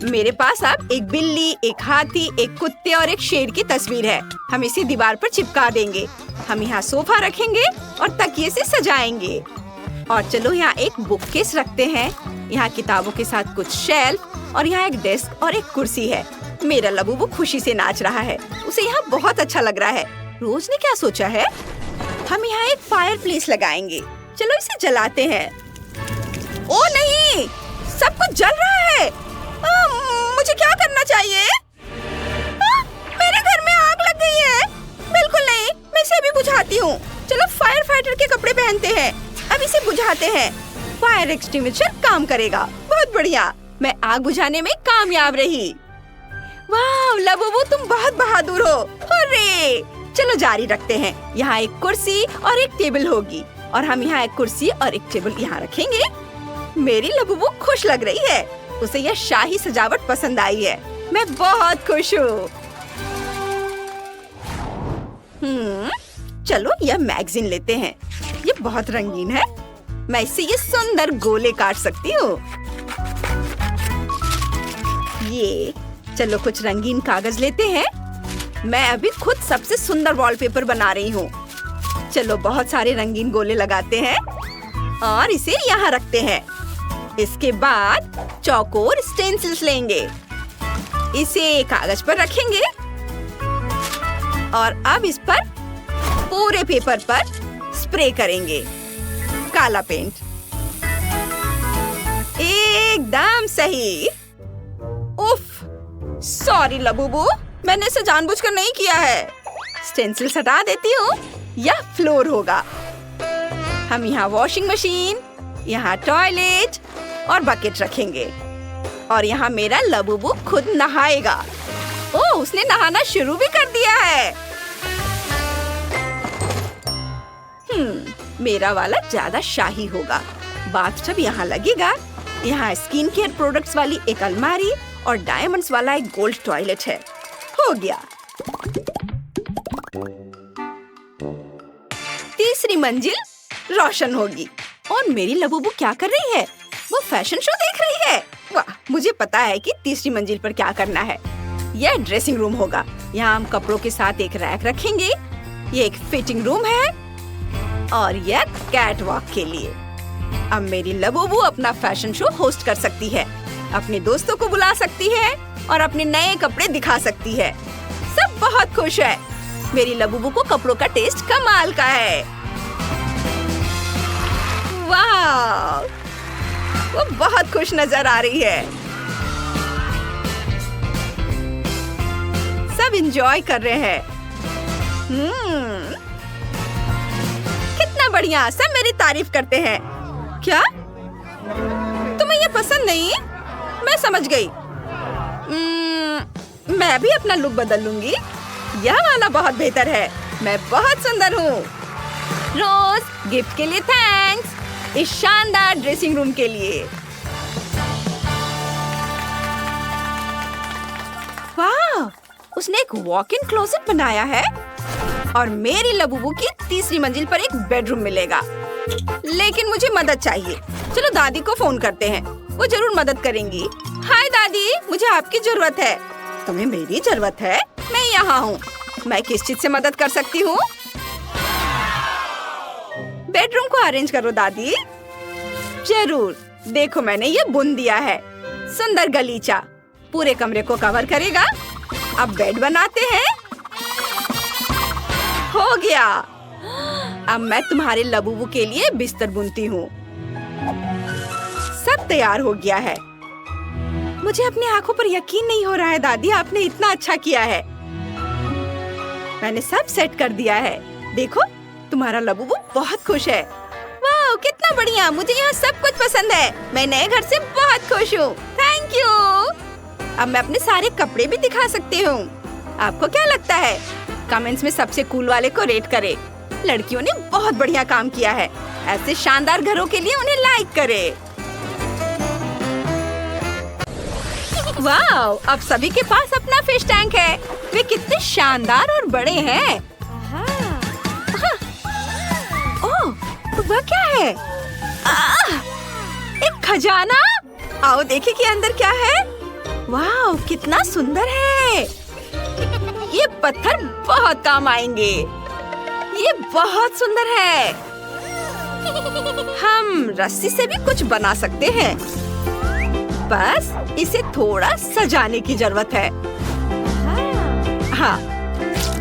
मेरे पास अब एक बिल्ली, एक हाथी, एक कुत्ते और एक शेर की तस्वीर है। हम इसे दीवार पर चिपका देंगे। हम यहाँ सोफा रखेंगे और तकिए से सजाएंगे। और चलो यहाँ एक बुक केस रखते हैं। यहाँ किताबों के साथ कुछ शेल्फ और यहाँ एक डेस्क और एक कुर्सी है। मेरा लबूबू खुशी से नाच रहा है। उसे यहाँ बहुत अच्छा लग रहा है। रोज ने क्या सोचा है? हम यहाँ एक फायर प्लेस लगाएंगे। चलो इसे जलाते हैं। ओ नहीं, सब कुछ जल रहा है। मुझे क्या करना चाहिए? मेरे घर में आग लग गई है। बिल्कुल नहीं, मैं इसे अभी बुझाती हूँ। चलो फायर फाइटर के कपड़े पहनते हैं। अब इसे बुझाते हैं। फायर एक्सटिंग्विशर काम करेगा। बहुत बढ़िया, मैं आग बुझाने में कामयाब रही। वाह लबूबू, तुम बहुत बहादुर हो। हुर्रे! चलो जारी रखते हैं। यहाँ एक कुर्सी और एक टेबल होगी और हम यहाँ एक कुर्सी और एक टेबल यहाँ रखेंगे। मेरी लबूबू खुश लग रही है। उसे यह शाही सजावट पसंद आई है। मैं बहुत खुश हूँ। चलो यह मैगजीन लेते हैं। ये बहुत रंगीन है। मैं इससे ये सुंदर गोले काट सकती हूँ। ये चलो कुछ रंगीन कागज लेते हैं। मैं अभी खुद सबसे सुंदर वॉलपेपर बना रही हूँ। चलो बहुत सारे रंगीन गोले लगाते हैं और इसे यहाँ रखते हैं। इसके बाद चौकोर स्टेंसिल्स लेंगे। इसे कागज पर रखेंगे और अब इस पर पूरे पेपर पर स्प्रे करेंगे काला पेंट। एकदम सही। उफ, सॉरी लबूबू, मैंने इसे जानबूझकर नहीं किया है। स्टेंसिल्स हटा देती हूँ। यह फ्लोर होगा। हम यहाँ वॉशिंग मशीन, यहाँ टॉयलेट और बकेट रखेंगे और यहाँ मेरा लबूबू खुद नहाएगा। ओह, उसने नहाना शुरू भी कर दिया है। मेरा वाला ज्यादा शाही होगा। बाथटब यहाँ लगेगा। यहाँ स्किन केयर प्रोडक्ट्स वाली एक अलमारी और डायमंड्स वाला एक गोल्ड टॉयलेट है। हो गया। तीसरी मंजिल रोशन होगी। और मेरी लबूबू क्या कर रही है? वो फैशन शो देख रही है। वाह, मुझे पता है कि तीसरी मंजिल पर क्या करना है। यह ड्रेसिंग रूम होगा। यहाँ हम कपड़ों के साथ एक रैक रखेंगे। ये एक फिटिंग रूम है और यह कैट वॉक के लिए। अब मेरी लबूबू अपना फैशन शो होस्ट कर सकती है। अपने दोस्तों को बुला सकती है और अपने नए कपड़े दिखा सकती है। सब बहुत खुश है। मेरी लबूबू को कपड़ों का टेस्ट कमाल का है। वाह, वो बहुत खुश नजर आ रही है। सब एंजॉय कर रहे हैं। कितना बढ़िया, सब मेरी तारीफ करते हैं। क्या तुम्हें ये पसंद नहीं? मैं समझ गई। मैं भी अपना लुक बदल लूंगी। यह वाला बहुत बेहतर है। मैं बहुत सुंदर हूँ। रोज, गिफ्ट के लिए थैंक्स। इस शानदार ड्रेसिंग रूम के लिए। वाह, उसने एक वॉक इन क्लोजेट बनाया है और मेरी लबूबू की तीसरी मंजिल पर एक बेडरूम मिलेगा। लेकिन मुझे मदद चाहिए। चलो दादी को फोन करते हैं। वो जरूर मदद करेंगी। हाय दादी, मुझे आपकी जरूरत है। तुम्हें मेरी जरूरत है? मैं यहाँ हूँ। मैं किस चीज से मदद कर सकती हूँ? बेडरूम को अरेंज करो दादी। जरूर। देखो मैंने ये बुन दिया है। सुंदर गलीचा पूरे कमरे को कवर करेगा। अब बेड बनाते हैं। हो गया। अब मैं तुम्हारे लबूबू के लिए बिस्तर बुनती हूँ। सब तैयार हो गया है। मुझे अपनी आंखों पर यकीन नहीं हो रहा है दादी, आपने इतना अच्छा किया है। मैंने सब सेट कर दिया है। देखो तुम्हारा लबूबू बहुत खुश है। वाह कितना बढ़िया, मुझे यहाँ सब कुछ पसंद है। मैं नए घर से बहुत खुश हूँ। Thank you. अब मैं अपने सारे कपड़े भी दिखा सकती हूँ। आपको क्या लगता है? कमेंट्स में सबसे कूल वाले को रेट करें। लड़कियों ने बहुत बढ़िया काम किया है। ऐसे शानदार घरों के लिए उन्हें लाइक करें। वाह, अब सभी के पास अपना फिश टैंक है। वे कितने शानदार और बड़े हैं। ओह, वह क्या है? एक खजाना। आओ देखें कि अंदर क्या है। वाह, कितना सुंदर है। ये पत्थर बहुत काम आएंगे। ये बहुत सुंदर है। हम रस्सी से भी कुछ बना सकते हैं। बस इसे थोड़ा सजाने की जरूरत है। हाँ,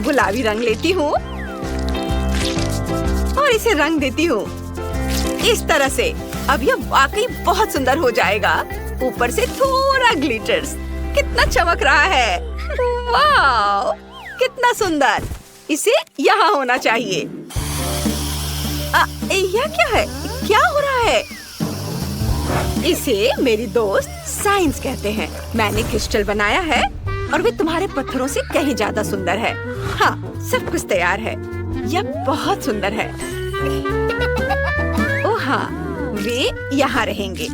गुलाबी रंग लेती हूँ और इसे रंग देती हूँ इस तरह से। अब यह वाकई बहुत सुंदर हो जाएगा। ऊपर से थोड़ा ग्लिटर्स। कितना चमक रहा है। वाह, कितना सुंदर। इसे यहाँ होना चाहिए। यह क्या है? क्या हो रहा है? इसे मेरी दोस्त साइंस कहते हैं। मैंने क्रिस्टल बनाया है और वे तुम्हारे पत्थरों से कहीं ज्यादा सुंदर है। हाँ, सब कुछ तैयार है। यह बहुत सुंदर है। ओह हाँ, वे यहाँ रहेंगे,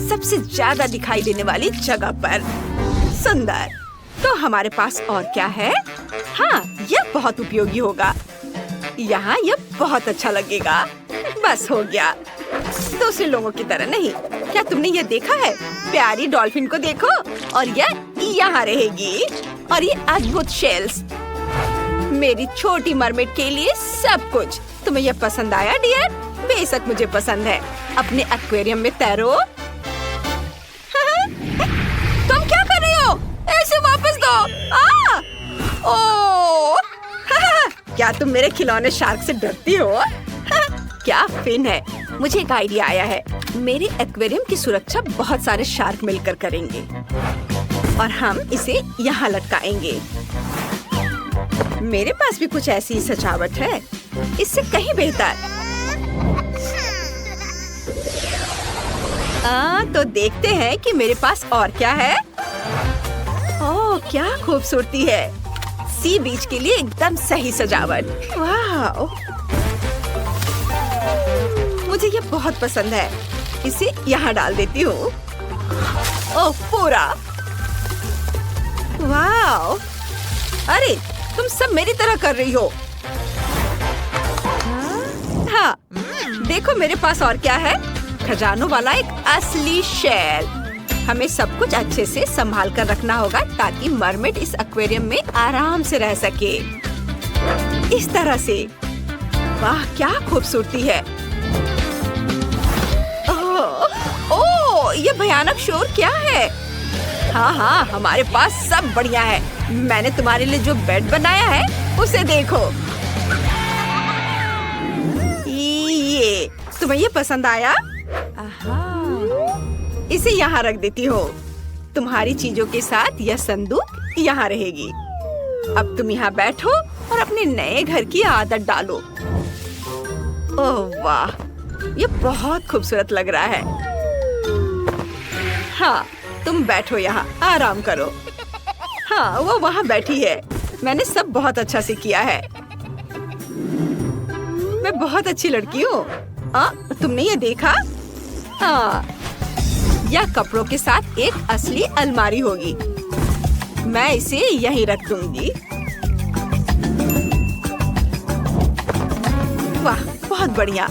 सबसे ज्यादा दिखाई देने वाली जगह पर। सुंदर। तो हमारे पास और क्या है? हाँ, यह बहुत उपयोगी होगा। यहाँ यह बहुत अच्छा लगेगा। बस हो गया। दूसरे लोगों की तरह नहीं। क्या तुमने ये देखा है? प्यारी डॉल्फिन को देखो। और यह यहाँ रहेगी। और ये अद्भुत शेल्स। मेरी छोटी मरमेड के लिए सब कुछ। तुम्हें यह पसंद आया डियर? बेशक मुझे पसंद है। अपने एक्वेरियम में तैरो। तुम क्या कर रही हो? ऐसे वापस दो। ओह, क्या तुम मेरे खिलौने शार्क से डरती हो? क्या फिन है। मुझे एक आइडिया आया है। मेरे एक्वेरियम की सुरक्षा बहुत सारे शार्क मिलकर करेंगे और हम इसे यहाँ लटकाएंगे। मेरे पास भी कुछ ऐसी सजावट है, इससे कहीं बेहतर। तो देखते हैं कि मेरे पास और क्या है। ओह, क्या खूबसूरती है। सी बीच के लिए एकदम सही सजावट। वाह, मुझे ये बहुत पसंद है। इसे यहाँ डाल देती हूँ। ओह, पूरा। वाह, अरे तुम सब मेरी तरह कर रही हो। हाँ, देखो मेरे पास और क्या है। खजानों वाला एक असली शेल। हमें सब कुछ अच्छे से संभाल कर रखना होगा ताकि मरमेड इस एक्वेरियम में आराम से रह सके। इस तरह से। वाह, क्या खूबसूरती है। ओह, ये भयानक शोर क्या है? हाँ हाँ, हमारे पास सब बढ़िया है। मैंने तुम्हारे लिए जो बेड बनाया है उसे देखो। ये तुम्हें ये पसंद आया? इसे यहाँ रख देती हो। तुम्हारी चीजों के साथ यह संदूक यहाँ रहेगी। अब तुम यहाँ बैठो और अपने नए घर की आदत डालो। ओह वाह, ये बहुत खूबसूरत लग रहा है। हाँ, तुम बैठो यहाँ, आराम करो। हाँ, वो वहाँ बैठी है। मैंने सब बहुत अच्छा से किया है। मैं बहुत अच्छी लड़की हूँ। तुमने ये देखा? हाँ, यह कपड़ों के साथ एक असली अलमारी होगी। मैं इसे यहीं रख दूंगी। वाह, बहुत बढ़िया।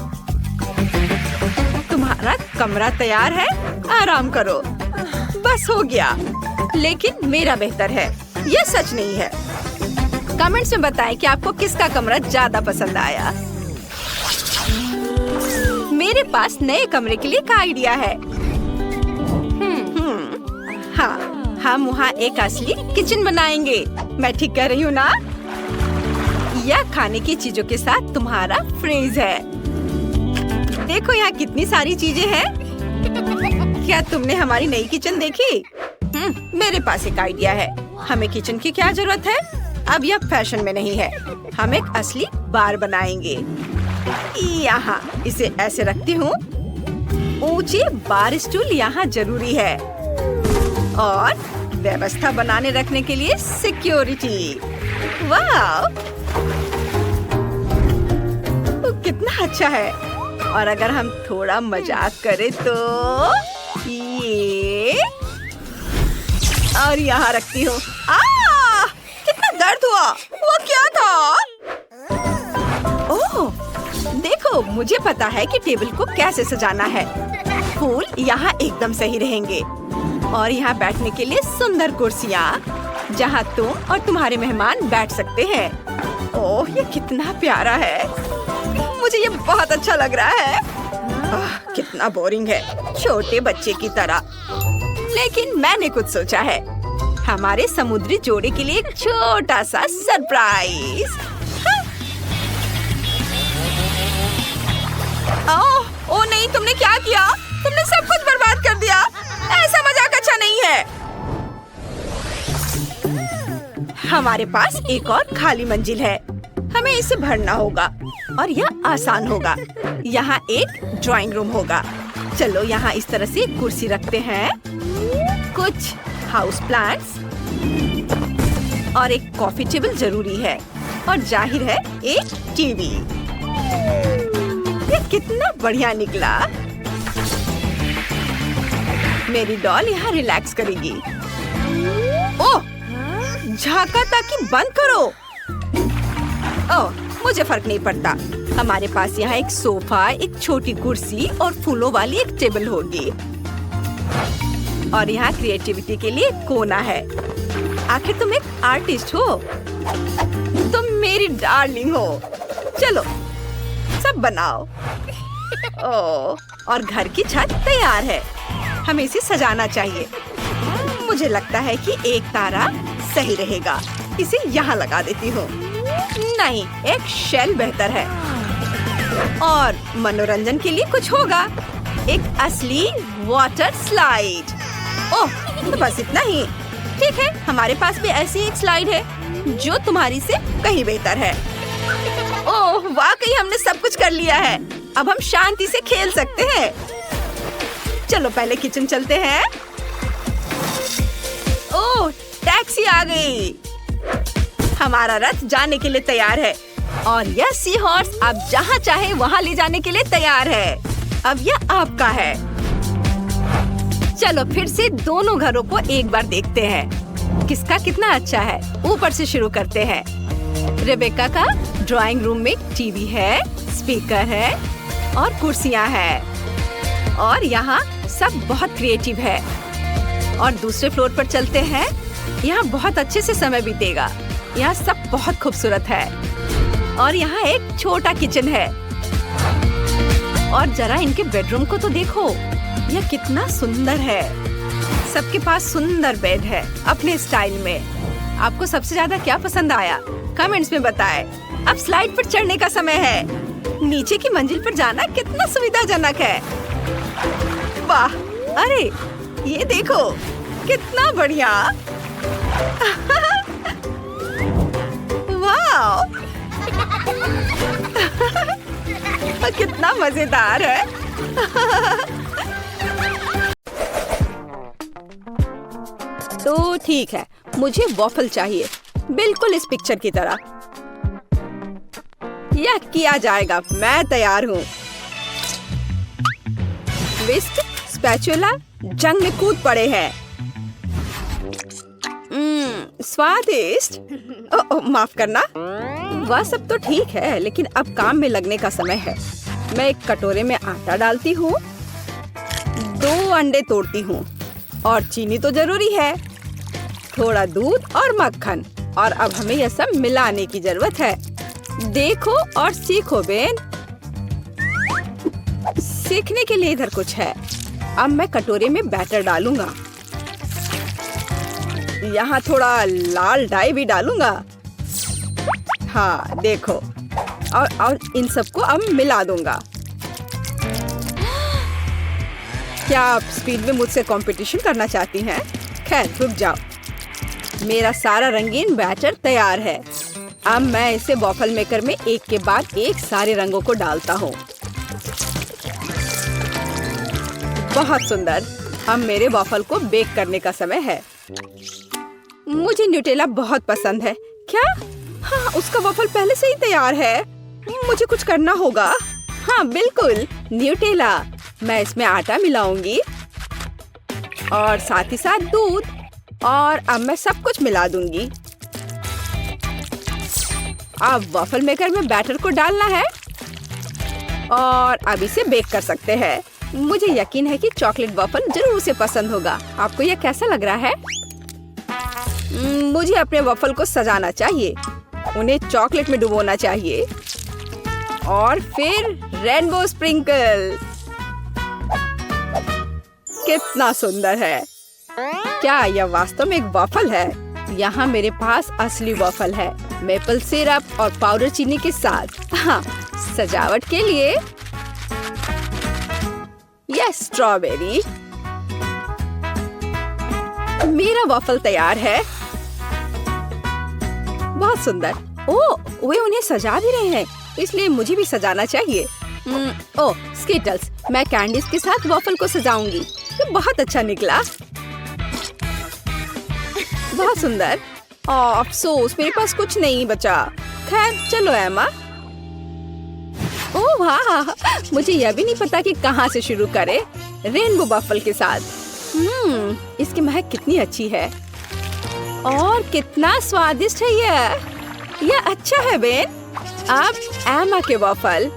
तुम्हारा कमरा तैयार है, आराम करो। बस हो गया। लेकिन मेरा बेहतर है, यह सच नहीं है। कमेंट्स में बताएं कि आपको किसका कमरा ज्यादा पसंद आया। मेरे पास नए कमरे के लिए एक आइडिया है। हाँ, हम वहाँ एक असली किचन बनाएंगे। मैं ठीक कह रही हूँ ना? यह खाने की चीजों के साथ तुम्हारा फ्रीज है। देखो यहाँ कितनी सारी चीजें हैं। क्या तुमने हमारी नई किचन देखी? मेरे पास एक आइडिया है। हमें किचन की क्या जरूरत है? अब यह फैशन में नहीं है। हम एक असली बार बनाएंगे। यहाँ इसे ऐसे रखती हूँ। ऊंची बार स्टूल यहाँ जरूरी है और व्यवस्था बनाने रखने के लिए सिक्योरिटी। वाह, कितना अच्छा है। और अगर हम थोड़ा मजाक करें तो ये और यहाँ रखती हूँ। कितना दर्द हुआ। वो क्या था? ओह, देखो मुझे पता है कि टेबल को कैसे सजाना है। फूल यहाँ एकदम सही रहेंगे और यहाँ बैठने के लिए सुंदर कुर्सियाँ जहाँ तुम और तुम्हारे मेहमान बैठ सकते हैं। ओह, ये कितना प्यारा है। मुझे ये बहुत अच्छा लग रहा है। कितना बोरिंग है, छोटे बच्चे की तरह। लेकिन मैंने कुछ सोचा है। हमारे समुद्री जोड़े के लिए एक छोटा सा सरप्राइज। ओह नहीं, तुमने क्या किया? तुमने सब कुछ बर्बाद कर दिया। ऐसा मजाक अच्छा नहीं है। हमारे पास एक और खाली मंजिल है। हमें इसे भरना होगा और यह आसान होगा। यहाँ एक ड्राइंग रूम होगा। चलो यहाँ इस तरह से एक कुर्सी रखते हैं, कुछ हाउस प्लांट्स और एक कॉफी टेबल जरूरी है और जाहिर है एक टीवी। ये कितना बढ़िया निकला। मेरी डॉल यहाँ रिलैक्स करेगी। ओह, झांका ताकि बंद करो। ओह, मुझे फर्क नहीं पड़ता। हमारे पास यहाँ एक सोफा, एक छोटी कुर्सी और फूलों वाली एक टेबल होगी और यहाँ क्रिएटिविटी के लिए कोना है। आखिर तुम एक आर्टिस्ट हो। तुम मेरी डार्लिंग हो। चलो सब बनाओ। ओह, और घर की छत तैयार है। हमें इसे सजाना चाहिए। मुझे लगता है कि एक तारा सही रहेगा। इसे यहाँ लगा देती हूँ। नहीं, एक शेल बेहतर है। और मनोरंजन के लिए कुछ होगा। एक असली वाटर स्लाइड। ओह, तो बस इतना ही। ठीक है, हमारे पास भी ऐसी एक स्लाइड है जो तुम्हारी से कहीं बेहतर है। ओह, वाकई हमने सब कुछ कर लिया है। अब हम शांति से खेल सकते हैं। चलो पहले किचन चलते हैं। ओह, टैक्सी आ गई। हमारा रथ जाने के लिए तैयार है और यह सी हॉर्स आप जहाँ चाहे वहाँ ले जाने के लिए तैयार है। अब यह आपका है। चलो फिर से दोनों घरों को एक बार देखते हैं किसका कितना अच्छा है। ऊपर से शुरू करते हैं। रेबेका का ड्राइंग रूम में टीवी है, स्पीकर है और कुर्सियाँ हैं और यहाँ सब बहुत क्रिएटिव है। और दूसरे फ्लोर पर चलते हैं। यहाँ बहुत अच्छे से समय बीतेगा। यहाँ सब बहुत खूबसूरत है और यहाँ एक छोटा किचन है। और जरा इनके बेडरूम को तो देखो, यह कितना सुंदर है। सबके पास सुंदर बेड है अपने स्टाइल में। आपको सबसे ज्यादा क्या पसंद आया? कमेंट्स में बताएं। अब स्लाइड पर चढ़ने का समय है। नीचे की मंजिल पर जाना कितना सुविधाजनक है। वाह, अरे ये देखो कितना बढ़िया। वाह, कितना मजेदार है। तो ठीक है, मुझे वॉफल चाहिए, बिल्कुल इस पिक्चर की तरह। यह किया जाएगा, मैं तैयार हूँ। विस्क, स्पैचुला जंग में कूद पड़े हैं। स्वादिष्ट। माफ करना। वह सब तो ठीक है, लेकिन अब काम में लगने का समय है। मैं एक कटोरे में आटा डालती हूँ, 2 अंडे तोड़ती हूँ और चीनी तो जरूरी है, थोड़ा दूध और मक्खन और अब हमें यह सब मिलाने की जरूरत है। देखो और सीखो बेन। सीखने के लिए इधर कुछ है। अब मैं कटोरे में बैटर डालूंगा। यहाँ थोड़ा लाल डाई भी डालूंगा। हाँ देखो, और इन सबको अब मिला दूंगा। क्या आप स्पीड में मुझसे कंपटीशन करना चाहती हैं? खैर रुक जाओ। मेरा सारा रंगीन बैटर तैयार है। अब मैं इसे वॉफल मेकर में एक के बाद एक सारे रंगों को डालता हूँ। बहुत सुंदर। अब मेरे वॉफल को बेक करने का समय है। मुझे न्यूटेला बहुत पसंद है। क्या? हाँ, उसका वॉफल पहले से ही तैयार है। मुझे कुछ करना होगा। हाँ बिल्कुल, न्यूटेला। मैं इसमें आटा मिलाऊंगी और साथ ही साथ दूध, और अब मैं सब कुछ मिला दूंगी। अब वॉफल मेकर में बैटर को डालना है और अब इसे बेक कर सकते हैं। मुझे यकीन है कि चॉकलेट वॉफल जरूर उसे पसंद होगा। आपको यह कैसा लग रहा है? मुझे अपने वॉफल को सजाना चाहिए। उन्हें चॉकलेट में डुबोना चाहिए और फिर रेनबो स्प्रिंकल। कितना सुंदर है। क्या यह वास्तव में एक वॉफल है? यहाँ मेरे पास असली वॉफल है, मेपल सिरप और पाउडर चीनी के साथ। हाँ, सजावट के लिए यह स्ट्रॉबेरी। मेरा वॉफल तैयार है। बहुत सुंदर। ओह, वे उन्हें सजा भी रहे हैं, इसलिए मुझे भी सजाना चाहिए। ओह, स्किटल्स। मैं कैंडीज के साथ वॉफल को सजाऊंगी। ये बहुत अच्छा निकला। बहुत सुंदर। अफसोस मेरे पास कुछ नहीं बचा। खैर चलो एमा। ओह वाह, मुझे यह भी नहीं पता कि कहाँ से शुरू करें। रेनबो वॉफल के साथ। इसकी महक कितनी अच्छी है और कितना स्वादिष्ट है यह अच्छा है बेन। अब एमा के वॉफल,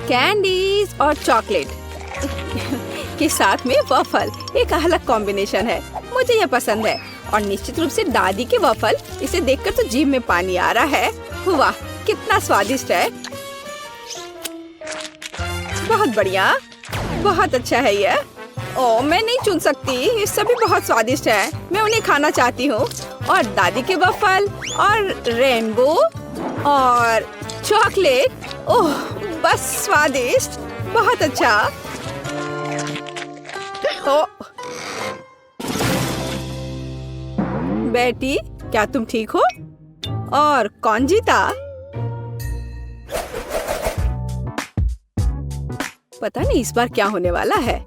कैंडीज और चॉकलेट के साथ में वॉफल एक अलग कॉम्बिनेशन है। मुझे यह पसंद है और निश्चित रूप से दादी के वॉफल। इसे देखकर तो जीभ में पानी आ रहा है। वाह, कितना स्वादिष्ट है। बहुत बढ़िया, बहुत अच्छा है यह। ओह, मैं नहीं चुन सकती। ये सभी बहुत स्वादिष्ट है। मैं उन्हें खाना चाहती हूँ। और दादी के वॉफल और रेनबो और चॉकलेट। ओह, बस स्वादिष्ट। बहुत अच्छा। ओह, बेटी, क्या तुम ठीक हो? और कौन जीता? पता नहीं इस बार क्या होने वाला है।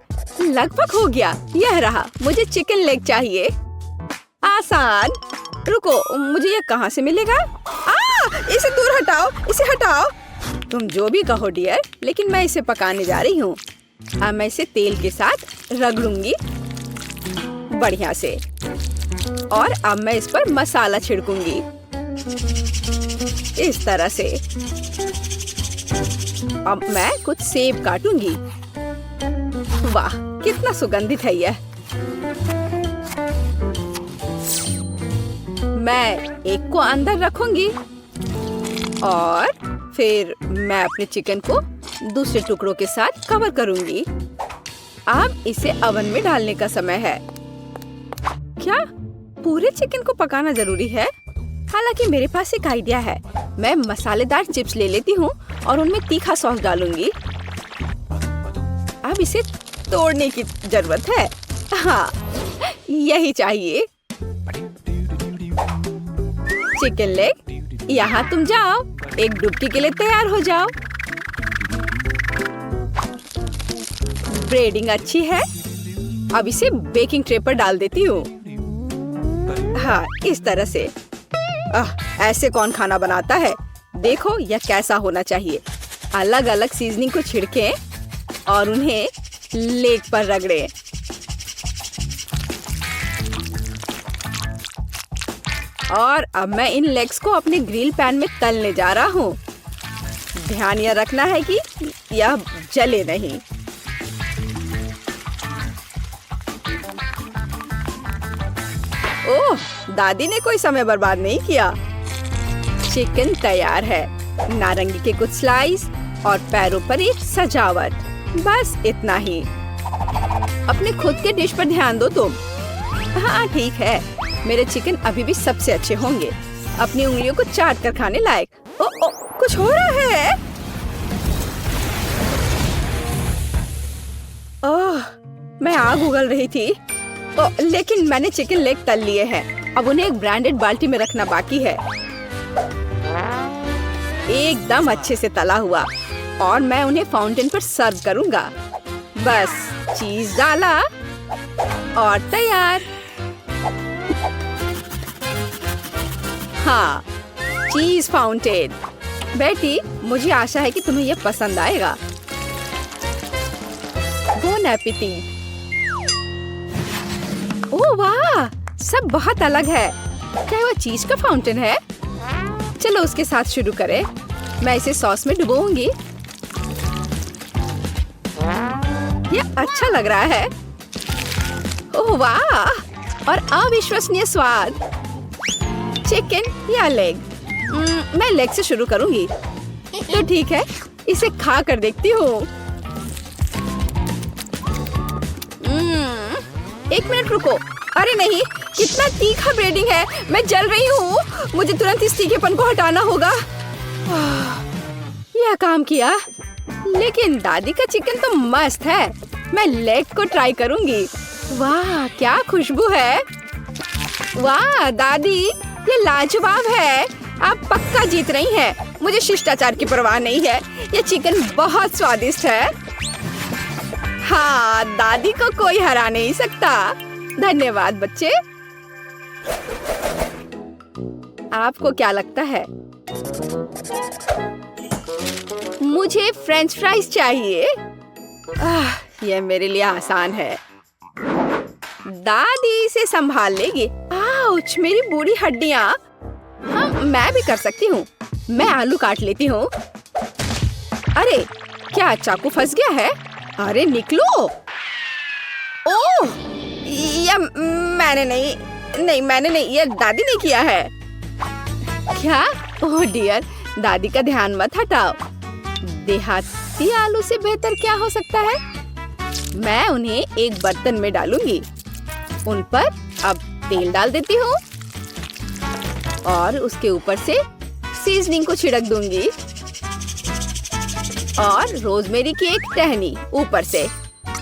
लगभग हो गया। यह रहा। मुझे चिकन लेग चाहिए। आसान। रुको, मुझे यह कहाँ से मिलेगा? इसे दूर हटाओ, इसे हटाओ। तुम जो भी कहो डियर, लेकिन मैं इसे पकाने जा रही हूँ। अब मैं इसे तेल के साथ रगड़ूंगी बढ़िया से, और अब मैं इस पर मसाला छिड़कूंगी इस तरह से। अब मैं कुछ सेब काटूंगी। वाह, कितना सुगंधित है यह। मैं एक को अंदर रखूंगी और फिर मैं अपने चिकन को दूसरे टुकड़ों के साथ कवर करूंगी। अब इसे ओवन में डालने का समय है। क्या पूरे चिकन को पकाना जरूरी है? हालांकि मेरे पास एक आइडिया है। मैं मसालेदार चिप्स ले लेती हूँ और उनमें तीखा सॉस डालूंगी। अब इसे तोड़ने की जरूरत है। हाँ, यही चाहिए। चिकन लेग, यहाँ तुम जाओ। एक डुबकी के लिए तैयार हो जाओ। ब्रेडिंग अच्छी है। अब इसे बेकिंग ट्रे पर डाल देती हूँ। हाँ, इस तरह से। ऐसे कौन खाना बनाता है? देखो यह कैसा होना चाहिए। अलग अलग सीजनिंग को छिड़कें और उन्हें लेग पर रगड़ें। और अब मैं इन लेग्स को अपने ग्रिल पैन में तलने जा रहा हूँ। ध्यान यह रखना है कि यह जले नहीं। ओह, दादी ने कोई समय बर्बाद नहीं किया। चिकन तैयार है। नारंगी के कुछ स्लाइस और पैरों पर एक सजावट। बस इतना ही। अपने खुद के डिश पर ध्यान दो तुम। हाँ ठीक है, मेरे चिकन अभी भी सबसे अच्छे होंगे, अपनी उंगलियों को चाट कर खाने लायक। ओ, कुछ हो रहा है। ओह, मैं आग उगल रही थी। लेकिन मैंने चिकन लेग तल लिए हैं। अब उन्हें एक ब्रांडेड बाल्टी में रखना बाकी है। एकदम अच्छे से तला हुआ, और मैं उन्हें फाउंटेन पर सर्व करूंगा। बस चीज डाला और तैयार। हाँ, चीज फाउंटेन। बेटी, मुझे आशा है कि तुम्हें यह पसंद आएगा। Bone appétit. ओह वाह, सब बहुत अलग है। क्या वो चीज का फाउंटेन है? चलो उसके साथ शुरू करें। मैं इसे सॉस में डुबोऊंगी। यह अच्छा लग रहा है। ओह वाह, और अविश्वसनीय स्वाद। चिकन या लेग? मैं लेग से शुरू करूंगी। तो ठीक है, इसे खा कर देखती हूँ। एक मिनट रुको। अरे नहीं, कितना तीखा ब्रेडिंग है। मैं जल रही हूँ। मुझे तुरंत इस तीखेपन को हटाना होगा। यह काम किया। लेकिन दादी का चिकन तो मस्त है। मैं लेग को ट्राई करूंगी। वाह, क्या खुशबू है। वाह दादी, ये लाजवाब है। आप पक्का जीत रही हैं। मुझे शिष्टाचार की परवाह नहीं है। ये चिकन बहुत स्वादिष्ट है। हाँ, दादी को कोई हरा नहीं सकता। धन्यवाद बच्चे। आपको क्या लगता है? मुझे फ्रेंच फ्राइज चाहिए। यह मेरे लिए आसान है। दादी इसे संभाल लेगी। आउच, मेरी बूढ़ी हड्डियां। हाँ, मैं भी कर सकती हूँ। मैं आलू काट लेती हूँ। अरे, क्या चाकू फंस गया है? अरे निकलो। ओह, यह मैंने नहीं, यह दादी ने किया है। क्या? ओह डियर, दादी का ध्यान मत हटाओ। देहाती आलू से बेहतर क्या हो सकता है? मैं उन्हें एक बर्तन में डालूंगी। उन पर अब तेल डाल देती हूँ और उसके ऊपर से सीजनिंग को छिड़क दूंगी और रोजमेरी की एक टहनी ऊपर से।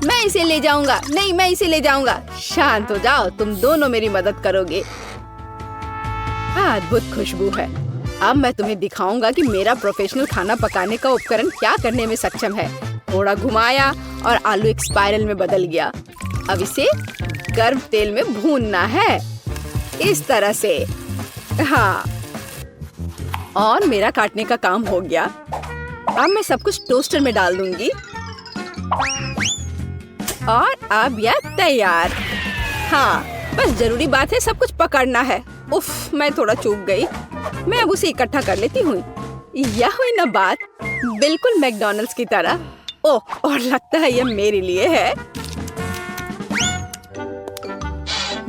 मैं इसे ले जाऊंगा। नहीं, मैं इसे ले जाऊंगा। शांत हो जाओ, तुम दोनों मेरी मदद करोगे। अद्भुत खुशबू है। अब मैं तुम्हें दिखाऊंगा कि मेरा प्रोफेशनल खाना पकाने का उपकरण क्या करने में सक्षम है। थोड़ा घुमाया और आलू एक स्पाइरल में बदल गया। अब इसे गर्म तेल में भूनना है, इस तरह से। हाँ, और मेरा काटने का काम हो गया। अब मैं सब कुछ टोस्टर में डाल दूंगी और अब यह तैयार। हाँ, बस जरूरी बात है सब कुछ पकड़ना है। उफ, मैं थोड़ा चूक गई। मैं अब उसे इकट्ठा कर लेती हूँ। यह हुई ना बात, बिल्कुल मैकडॉनल्ड्स की तरह। ओह, और लगता है यह मेरे लिए है।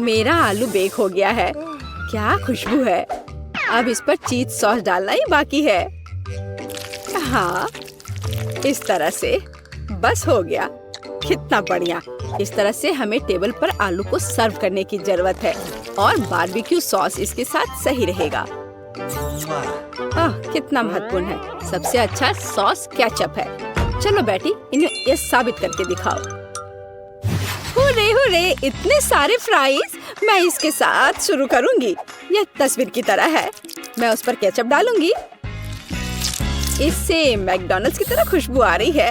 मेरा आलू बेक हो गया है। क्या खुशबू है। अब इस पर चीज सॉस डालना ही बाकी है। हाँ, इस तरह से बस हो गया। कितना बढ़िया। इस तरह से हमें टेबल पर आलू को सर्व करने की जरूरत है और बारबेक्यू सॉस इसके साथ सही रहेगा। कितना महत्वपूर्ण है। सबसे अच्छा सॉस केचप है। चलो बेटी, इन्हें ये साबित करके दिखाओ। हुर्रे हुर्रे, इतने सारे फ्राइज। मैं इसके साथ शुरू करूंगी। यह तस्वीर की तरह है। मैं उस पर केचप डालूंगी। इससे मैकडॉनल्ड्स की तरह खुशबू आ रही है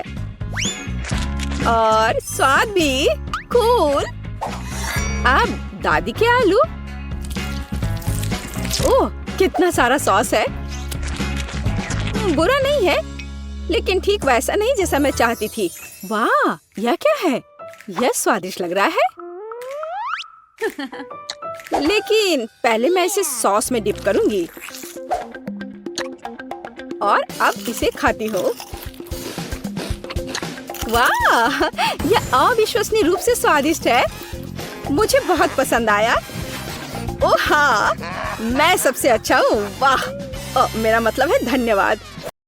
और स्वाद भी कूल। अब दादी के आलू। ओह, कितना सारा सॉस है। बुरा नहीं है, लेकिन ठीक वैसा नहीं जैसा मैं चाहती थी। वाह, यह क्या है? यह स्वादिष्ट लग रहा है। लेकिन पहले मैं इसे सॉस में डिप करूंगी और अब इसे खाती हूँ। वाह, यह अविश्वसनीय रूप से स्वादिष्ट है। मुझे बहुत पसंद आया। ओ हाँ, मैं सबसे अच्छा हूँ। वाह, मेरा मतलब है धन्यवाद।